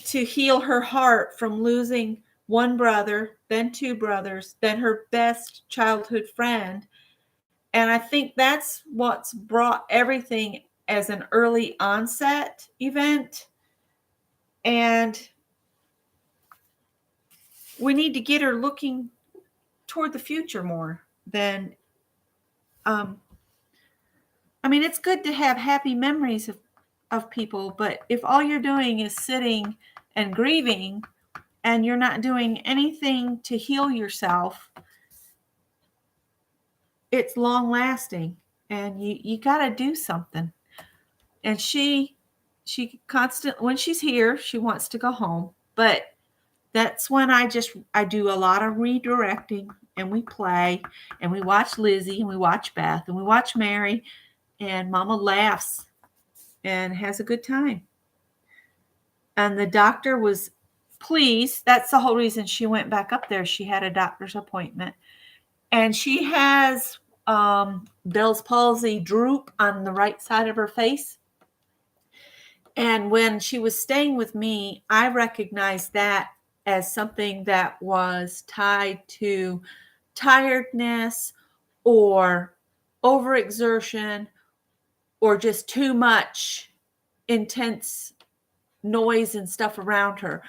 to heal her heart from losing one brother, then two brothers, then her best childhood friend. And I think that's what's brought everything as an early onset event. And we need to get her looking toward the future more than, it's good to have happy memories of people, but if all you're doing is sitting and grieving and you're not doing anything to heal yourself, it's long lasting and you got to do something. And she when she's here, she wants to go home, but that's when I do a lot of redirecting and we play and we watch Lizzie and we watch Beth and we watch Mary and Mama laughs and has a good time. And the doctor was pleased. That's the whole reason she went back up there. She had a doctor's appointment. And she has Bell's palsy droop on the right side of her face. And when she was staying with me, I recognized that as something that was tied to tiredness or overexertion or just too much intense noise and stuff around her.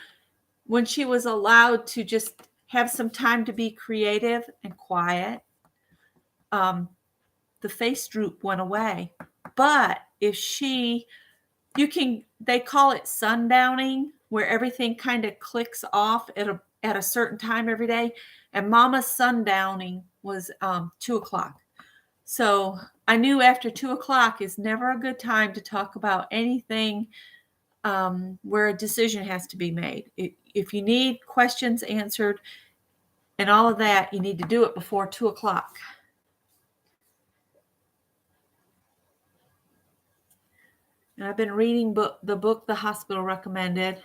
When she was allowed to just have some time to be creative and quiet, the face droop went away. But if they call it sundowning, where everything kind of clicks off at a certain time every day. And Mama's sundowning was 2:00. So I knew after 2:00 is never a good time to talk about anything where a decision has to be made. If you need questions answered and all of that, you need to do it before 2:00. And I've been reading the book the hospital recommended.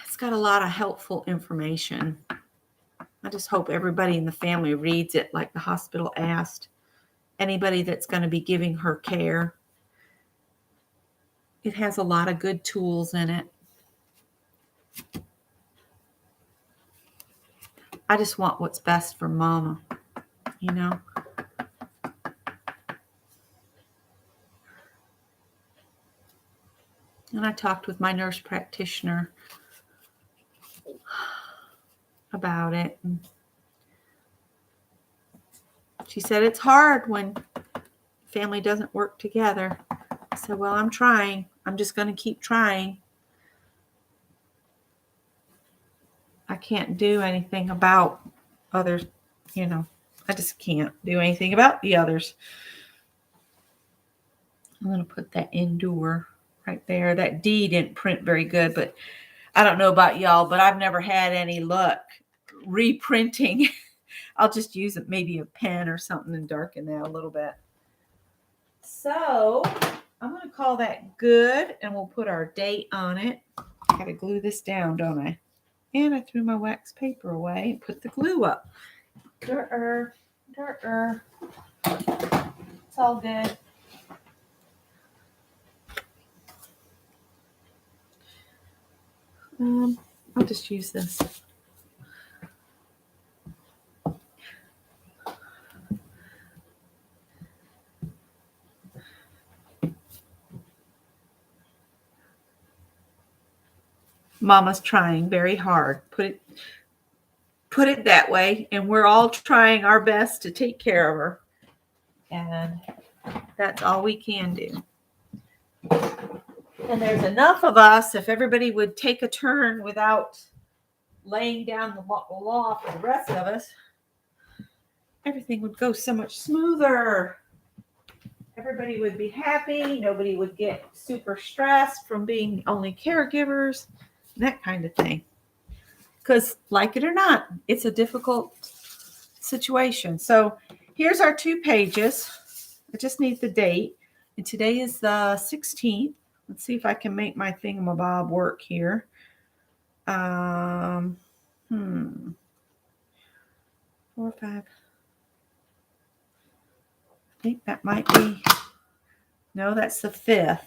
It's got a lot of helpful information. I just hope everybody in the family reads it like the hospital asked. Anybody that's going to be giving her care. It has a lot of good tools in it. I just want what's best for Mama, you know. And I talked with my nurse practitioner about it. And she said it's hard when family doesn't work together. I said, well, I'm trying. I'm just going to keep trying. I can't do anything about others, you know. I just can't do anything about the others. I'm going to put that endure right there. That D didn't print very good, but I don't know about y'all, but I've never had any luck reprinting. I'll just use maybe a pen or something and darken that a little bit. So I'm going to call that good, and we'll put our date on it. I got to glue this down, don't I? And I threw my wax paper away and put the glue up. It's all good. I'll just use this. Mama's trying very hard. Put it that way, and we're all trying our best to take care of her. And that's all we can do. And there's enough of us, if everybody would take a turn without laying down the law for the rest of us, everything would go so much smoother. Everybody would be happy. Nobody would get super stressed from being only caregivers, that kind of thing. Because, like it or not, it's a difficult situation. So here's our 2 pages. I just need the date. And today is the 16th. Let's see if I can make my thingamabob work here. 4, 5. I think that might be. No, that's the 5th.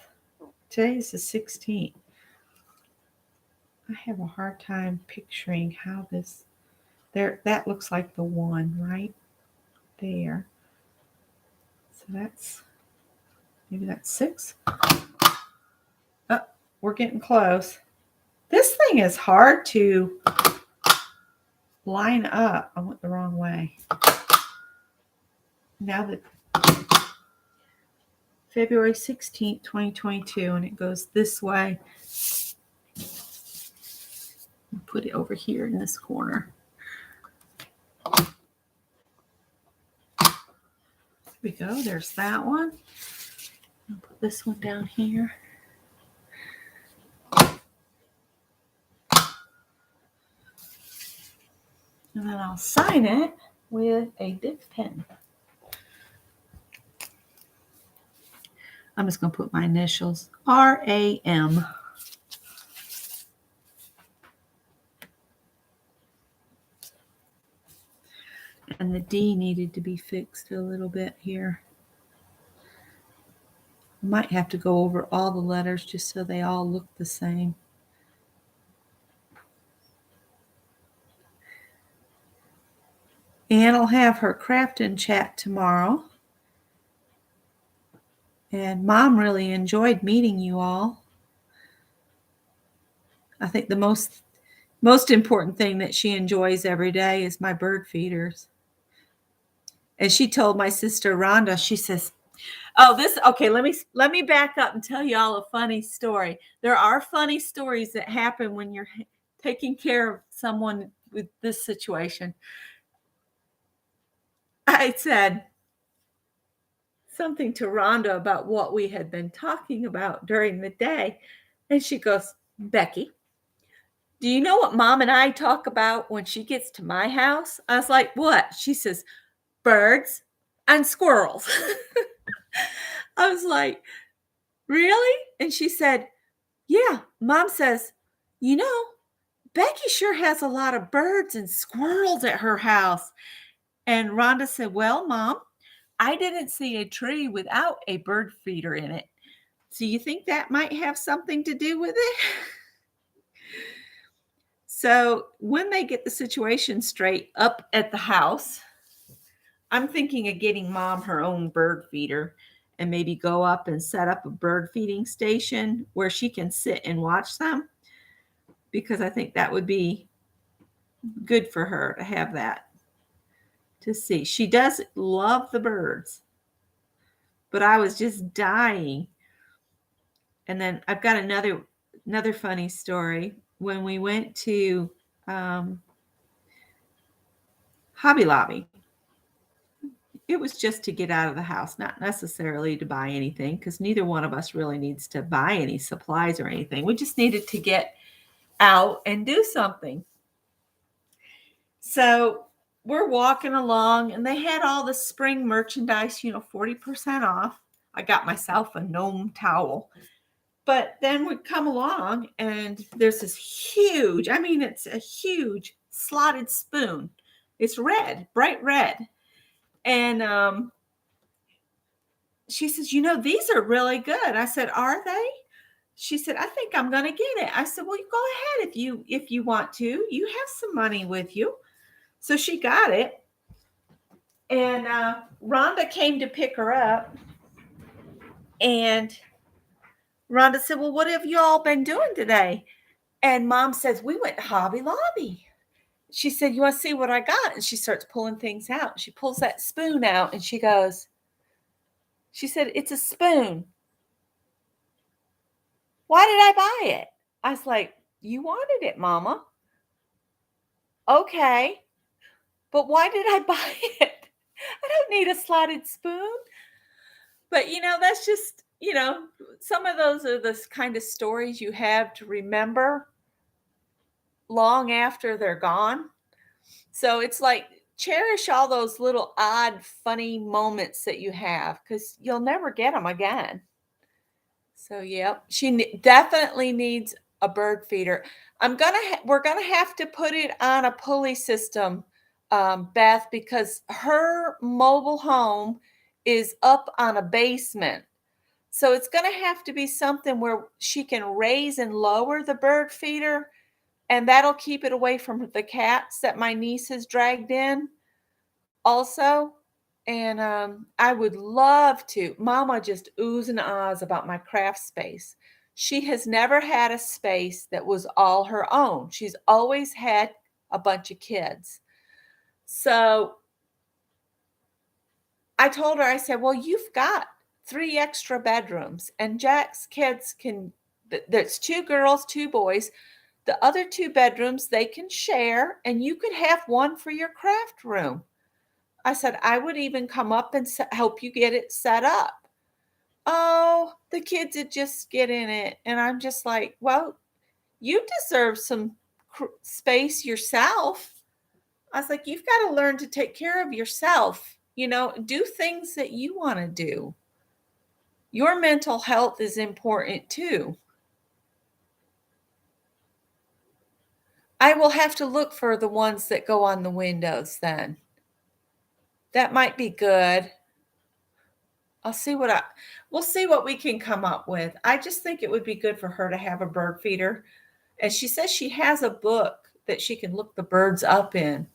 Today is the 16th. I have a hard time picturing how this. There, that looks like the 1 right there. So maybe that's 6. Oh, we're getting close. This thing is hard to line up. I went the wrong way. Now that February 16th, 2022, and it goes this way. Put it over here in this corner. There we go. There's that one. I'll put this one down here. And then I'll sign it with a dip pen. I'm just going to put my initials, R-A-M. And the D needed to be fixed a little bit here. I might have to go over all the letters just so they all look the same. Ann will have her crafting chat tomorrow. And Mom really enjoyed meeting you all. I think the most important thing that she enjoys every day is my bird feeders. And she told my sister Rhonda, she says, okay, let me back up and tell y'all a funny story. There are funny stories that happen when you're taking care of someone with this situation. I said something to Rhonda about what we had been talking about during the day. And she goes, Becky, do you know what Mom and I talk about when she gets to my house? I was like, what? She says, birds and squirrels. I was like, really? And she said, yeah, Mom says, you know, Becky sure has a lot of birds and squirrels at her house. And Rhonda said, well, Mom, I didn't see a tree without a bird feeder in it. So you think that might have something to do with it? So when they get the situation straight up at the house, I'm thinking of getting Mom her own bird feeder and maybe go up and set up a bird feeding station where she can sit and watch them, because I think that would be good for her to have that to see. She does love the birds, but I was just dying. And then I've got another funny story. When we went to Hobby Lobby, it was just to get out of the house, not necessarily to buy anything, because neither one of us really needs to buy any supplies or anything. We just needed to get out and do something. So we're walking along, and they had all the spring merchandise, 40% off. I got myself a gnome towel. But then we come along, and there's this huge, it's a huge slotted spoon. It's red, bright red. And she says, these are really good. I said, are they? She said, I think I'm going to get it. I said, well, you go ahead if you want to. You have some money with you. So she got it. And Rhonda came to pick her up. And Rhonda said, well, what have you all been doing today? And Mom says, we went to Hobby Lobby. She said, you want to see what I got? And she starts pulling things out. She pulls that spoon out and she said, it's a spoon. Why did I buy it? I was like, you wanted it, Mama. Okay. But why did I buy it? I don't need a slotted spoon. But, that's just, some of those are the kind of stories you have to remember long after they're gone. So it's like, cherish all those little odd, funny moments that you have, because you'll never get them again. So, yeah, she definitely needs a bird feeder. We're gonna have to put it on a pulley system, Beth, because her mobile home is up on a basement. So it's gonna have to be something where she can raise and lower the bird feeder, and that'll keep it away from the cats that my niece has dragged in also. And I would love to. Mama just oohs and ahs about my craft space. She has never had a space that was all her own. She's always had a bunch of kids. So I told her, I said, well, you've got 3 extra bedrooms, and Jack's kids there's 2 girls, 2 boys. The other 2 bedrooms they can share, and you could have one for your craft room. I said, I would even come up and help you get it set up. Oh, the kids would just get in it. And I'm just like, well, you deserve some space yourself. I was like, you've got to learn to take care of yourself, do things that you want to do. Your mental health is important too. I will have to look for the ones that go on the windows then. That might be good. We'll see what we can come up with. I just think it would be good for her to have a bird feeder. And she says she has a book that she can look the birds up in.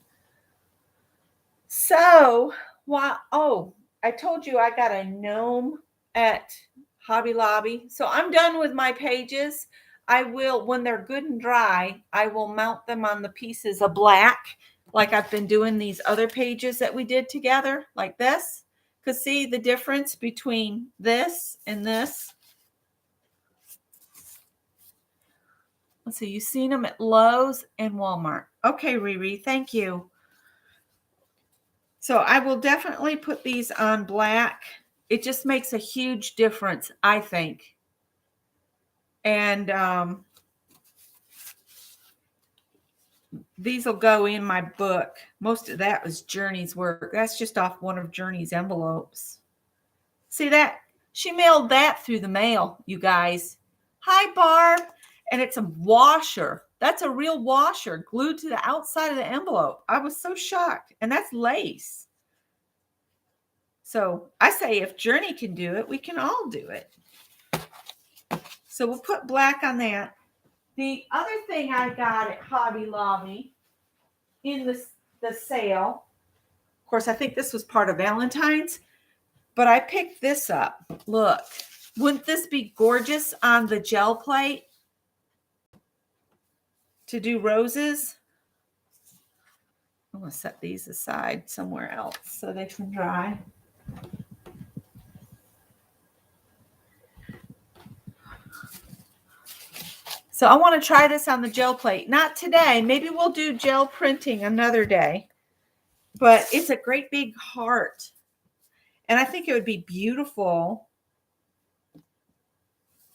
So, I told you I got a gnome at Hobby Lobby. So I'm done with my pages. I will, when they're good and dry, I will mount them on the pieces of black, like I've been doing these other pages that we did together, like this. Because see the difference between this and this? Let's see, you've seen them at Lowe's and Walmart. Okay, Riri, thank you. So I will definitely put these on black. It just makes a huge difference, I think. And these will go in my book. Most of that was Journey's work. That's just off one of Journey's envelopes. See that? She mailed that through the mail, you guys. Hi, Barb. And it's a washer. That's a real washer glued to the outside of the envelope. I was so shocked. And that's lace. So I say if Journey can do it, we can all do it. So we'll put black on that. The other thing I got at Hobby Lobby in the sale, of course, I think this was part of Valentine's, but I picked this up. Look, wouldn't this be gorgeous on the gel plate to do roses? I'm going to set these aside somewhere else so they can dry. So I want to try this on the gel plate. Not today. Maybe we'll do gel printing another day. But it's a great big heart. And I think it would be beautiful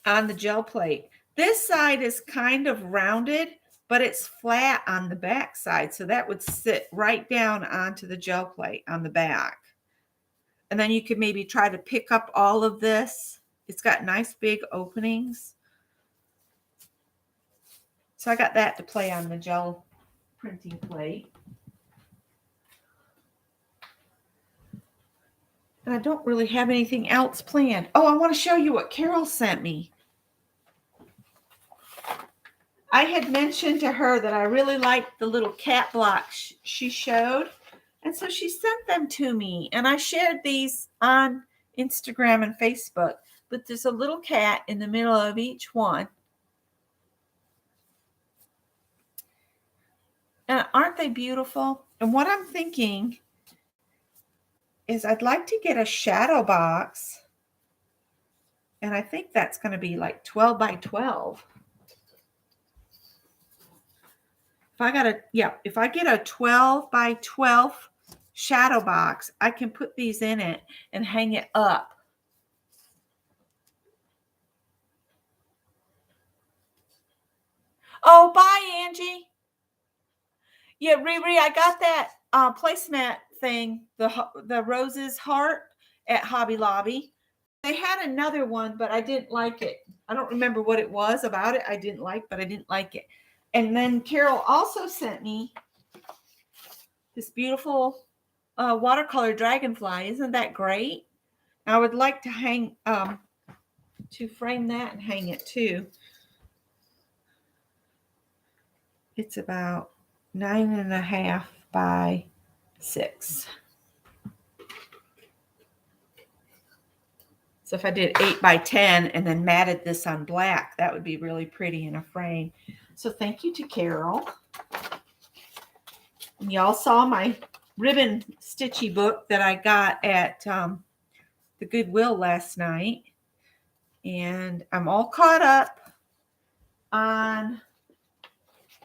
on the gel plate. This side is kind of rounded, but it's flat on the back side. So that would sit right down onto the gel plate on the back. And then you could maybe try to pick up all of this. It's got nice big openings. So I got that to play on the gel printing plate. And I don't really have anything else planned. Oh, I want to show you what Carol sent me. I had mentioned to her that I really liked the little cat blocks she showed. And so she sent them to me. And I shared these on Instagram and Facebook. But there's a little cat in the middle of each one. And aren't they beautiful? And what I'm thinking is I'd like to get a shadow box. And I think that's going to be like 12 by 12. If I get a 12 by 12 shadow box, I can put these in it and hang it up. Oh, bye, Angie. Yeah, Riri, I got that placemat thing, the roses heart at Hobby Lobby. They had another one, but I didn't like it. I don't remember what it was about it I didn't like, but I didn't like it. And then Carol also sent me this beautiful watercolor dragonfly. Isn't that great? I would like to hang, to frame that and hang it too. It's about 9.5 by 6. So if I did 8 by 10 and then matted this on black, that would be really pretty in a frame. So thank you to Carol. And y'all saw my ribbon stitchy book that I got at the Goodwill last night. And I'm all caught up on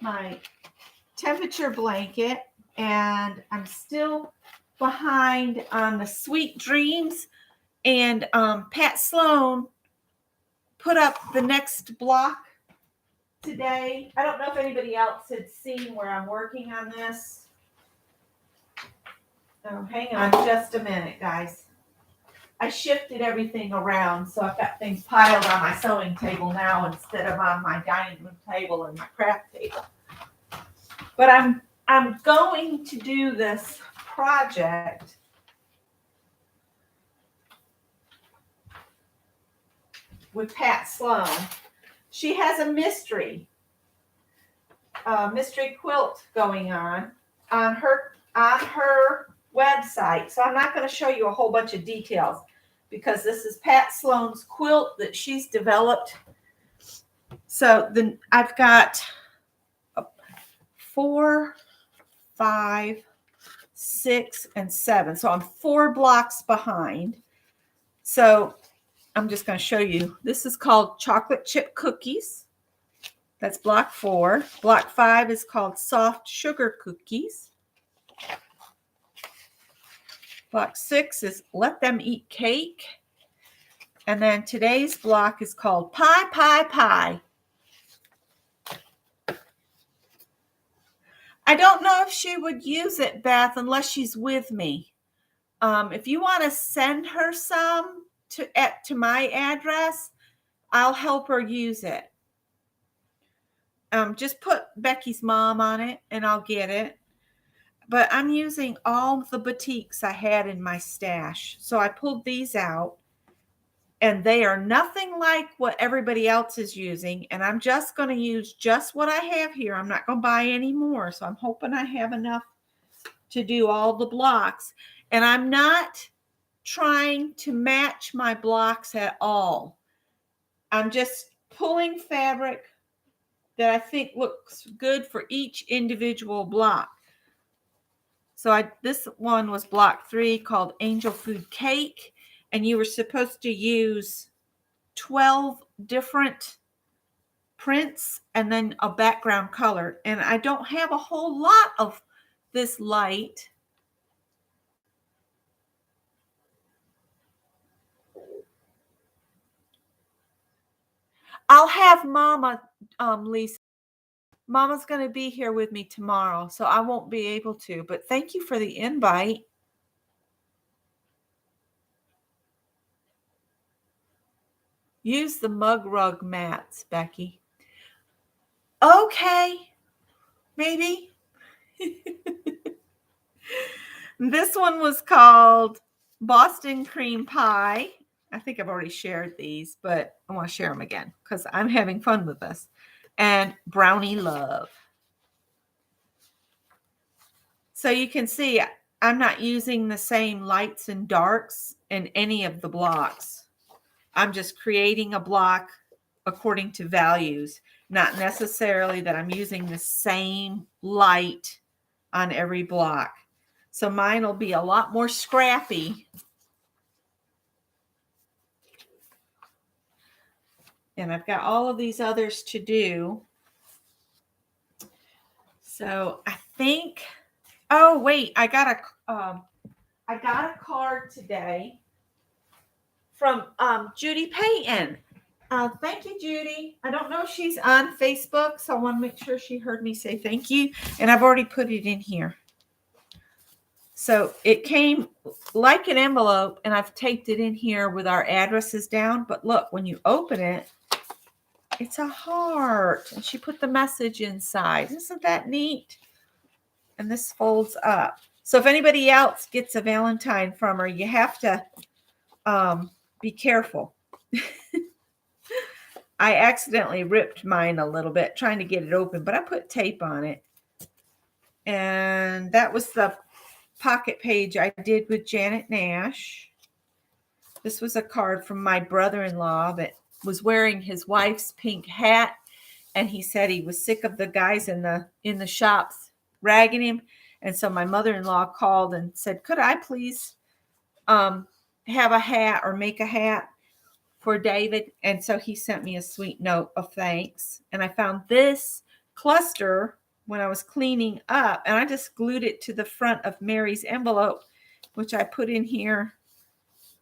my temperature blanket. And I'm still behind on the Sweet Dreams. And Pat Sloan put up the next block today. I don't know if anybody else had seen where I'm working on this. Oh, hang on just a minute, guys. I shifted everything around, so I've got things piled on my sewing table now instead of on my dining room table and my craft table. But I'm going to do this project with Pat Sloan. She has a mystery quilt going on her website. So I'm not going to show you a whole bunch of details because this is Pat Sloan's quilt that she's developed. So then I've got 4, 5, 6, and 7. So I'm 4 blocks behind. So I'm just going to show you. This is called Chocolate Chip Cookies. That's block 4. Block 5 is called Soft Sugar Cookies. Block 6 is Let Them Eat Cake. And then today's block is called Pie, Pie, Pie. I don't know if she would use it, Beth, unless she's with me. If you want to send her some, to my address, I'll help her use it. Just put Becky's mom on it and I'll get it. But I'm using all the batiks I had in my stash. So I pulled these out and they are nothing like what everybody else is using. And I'm just going to use just what I have here. I'm not going to buy any more. So I'm hoping I have enough to do all the blocks. And I'm not trying to match my blocks at all. I'm just pulling fabric that I think looks good for each individual block. So this one was block 3 called Angel Food Cake, and you were supposed to use 12 different prints and then a background color. And I don't have a whole lot of this light. I'll have Mama, Lisa. Mama's going to be here with me tomorrow, so I won't be able to. But thank you for the invite. Use the mug rug mats, Becky. Okay, maybe. This one was called Boston Cream Pie. I think I've already shared these, but I want to share them again because I'm having fun with this. And Brownie Love. So you can see I'm not using the same lights and darks in any of the blocks. I'm just creating a block according to values, not necessarily that I'm using the same light on every block. So mine will be a lot more scrappy. And I've got all of these others to do. So I think, oh wait, I got a card today from Judy Payton. Thank you, Judy. I don't know if she's on Facebook, so I want to make sure she heard me say thank you. And I've already put it in here. So it came like an envelope, and I've taped it in here with our addresses down. But look, when you open it, it's a heart. And she put the message inside. Isn't that neat? And this folds up. So if anybody else gets a Valentine from her, you have to be careful. I accidentally ripped mine a little bit trying to get it open, but I put tape on it. And that was the pocket page I did with Janet Nash. This was a card from my brother-in-law that was wearing his wife's pink hat, and he said he was sick of the guys in the shops ragging him. And so my mother-in-law called and said, could I please have a hat or make a hat for David? And so he sent me a sweet note of thanks. And I found this cluster when I was cleaning up, and I just glued it to the front of Mary's envelope, which I put in here.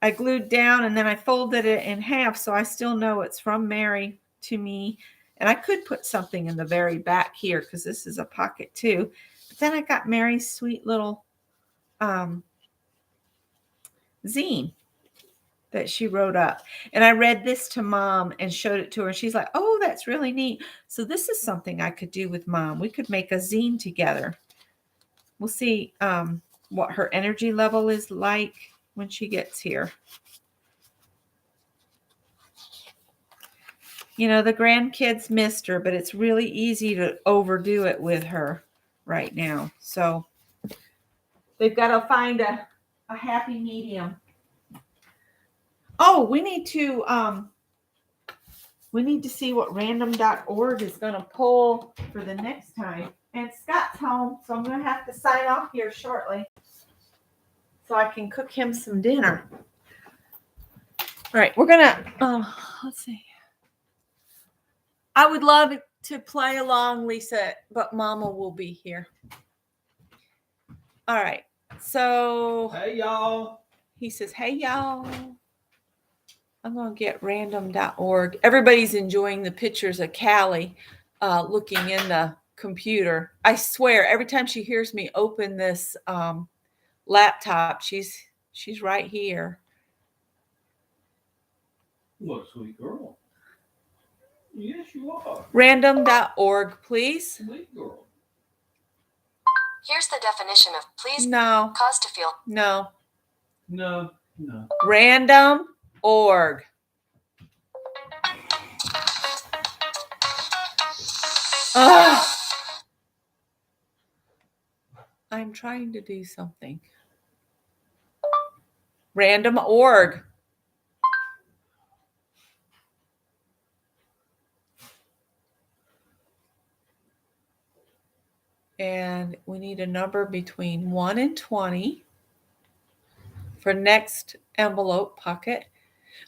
I glued down, and then I folded it in half, so I still know it's from Mary to me. And I could put something in the very back here because this is a pocket too. But then I got Mary's sweet little zine that she wrote up. And I read this to Mom and showed it to her. She's like, oh, that's really neat. So this is something I could do with Mom. We could make a zine together. We'll see what her energy level is like when she gets here. You know, the grandkids missed her, but it's really easy to overdo it with her right now. So they've got to find a happy medium. Oh, we need to see what random.org is going to pull for the next time. And Scott's home, so I'm going to have to sign off here shortly so I can cook him some dinner. All right, we're going to, let's see. I would love to play along, Lisa, but Mama will be here. All right, so. Hey, y'all. He says, hey, y'all. I'm going to get random.org. Everybody's enjoying the pictures of Callie looking in the computer. I swear, every time she hears me open this laptop, she's right here. What a sweet girl. Yes, you are. Random.org, please. Sweet girl. Here's the definition of please. No. Cause to feel. No. No, no. Random.org. Ugh. I'm trying to do something. Random.org. And we need a number between 1 and 20 for next envelope pocket.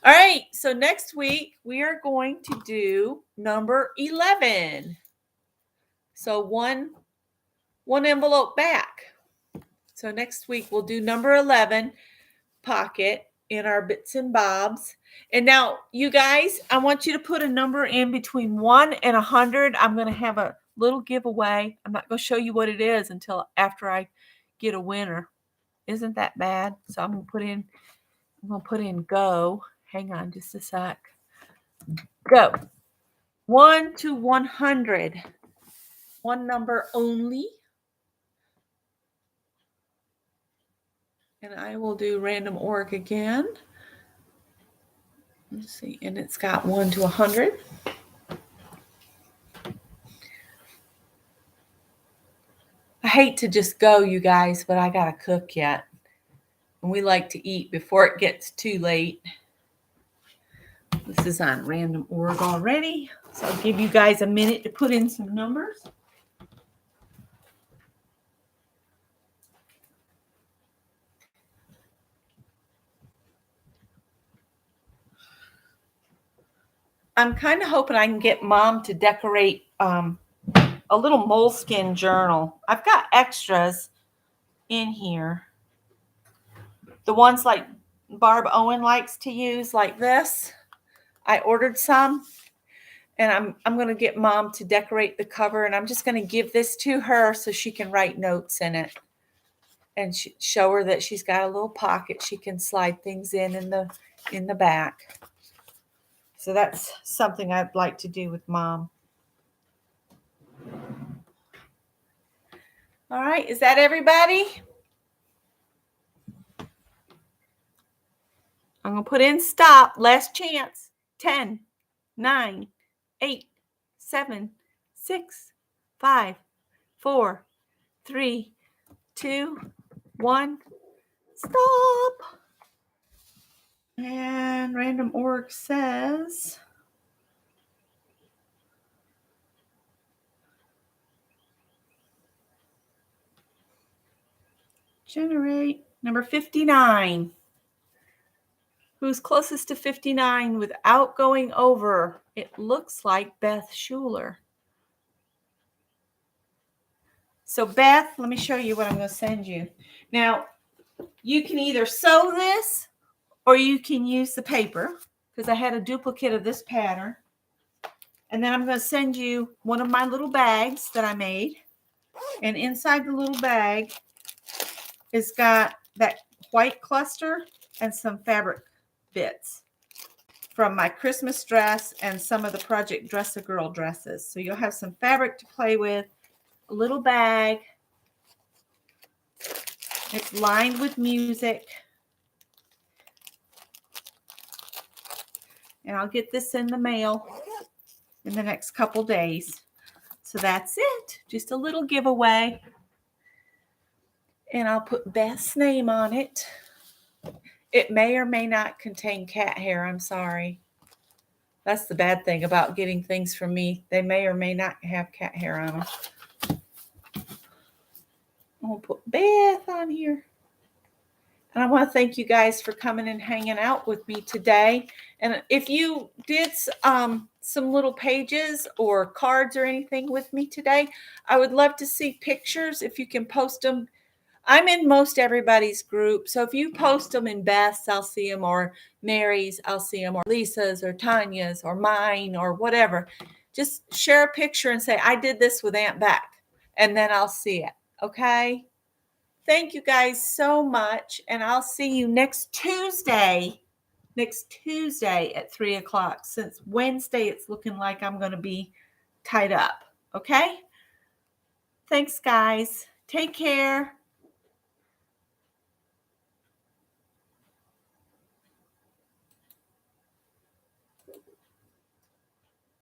All right, so next week we are going to do number 11. So one envelope back. So next week we'll do number 11 pocket in our bits and bobs. And now, you guys, I want you to put a number in between 1 and 100. I'm going to have a little giveaway. I'm not going to show you what it is until after I get a winner. Isn't that bad? So I'm going to put in go. Hang on just a sec. Go. 1 to 100. One number only. And I will do random org again. Let's see. And it's got 1 to 100. I hate to just go, you guys, but I got to cook yet. And we like to eat before it gets too late. This is on random org already. So I'll give you guys a minute to put in some numbers. I'm kind of hoping I can get Mom to decorate a little moleskin journal. I've got extras in here. The ones like Barb Owen likes to use, like this. I ordered some, and I'm going to get Mom to decorate the cover, and I'm just going to give this to her so she can write notes in it, and show her that she's got a little pocket she can slide things in the back. So that's something I'd like to do with Mom. All right, is that everybody? I'm going to put in stop, last chance. 10, 9, 8, 7, 6, 5, 4, 3, 2, 1. Stop. And random org says generate number 59. Who's closest to 59 without going over? It looks like Beth Schuler. So Beth, let me show you what I'm going to send you. Now, you can either sew this or you can use the paper, because I had a duplicate of this pattern. And then I'm going to send you one of my little bags that I made. And inside the little bag, it's got that white cluster and some fabric bits from my Christmas dress and some of the Project Dress a Girl dresses. So you'll have some fabric to play with, a little bag. It's lined with music. And I'll get this in the mail in the next couple days. So that's it. Just a little giveaway. And I'll put Beth's name on it. It may or may not contain cat hair. I'm sorry. That's the bad thing about getting things from me. They may or may not have cat hair on them. I'm going to put Beth on here. And I want to thank you guys for coming and hanging out with me today. And if you did some little pages or cards or anything with me today, I would love to see pictures if you can post them. I'm in most everybody's group. So if you post them in Beth's, I'll see them, or Mary's, I'll see them, or Lisa's, or Tanya's, or mine, or whatever. Just share a picture and say, I did this with Aunt Beck, and then I'll see it. Okay? Thank you guys so much, and I'll see you next Tuesday next Tuesday at 3 o'clock, since Wednesday it's looking like I'm going to be tied up. Okay? Thanks, guys. Take care.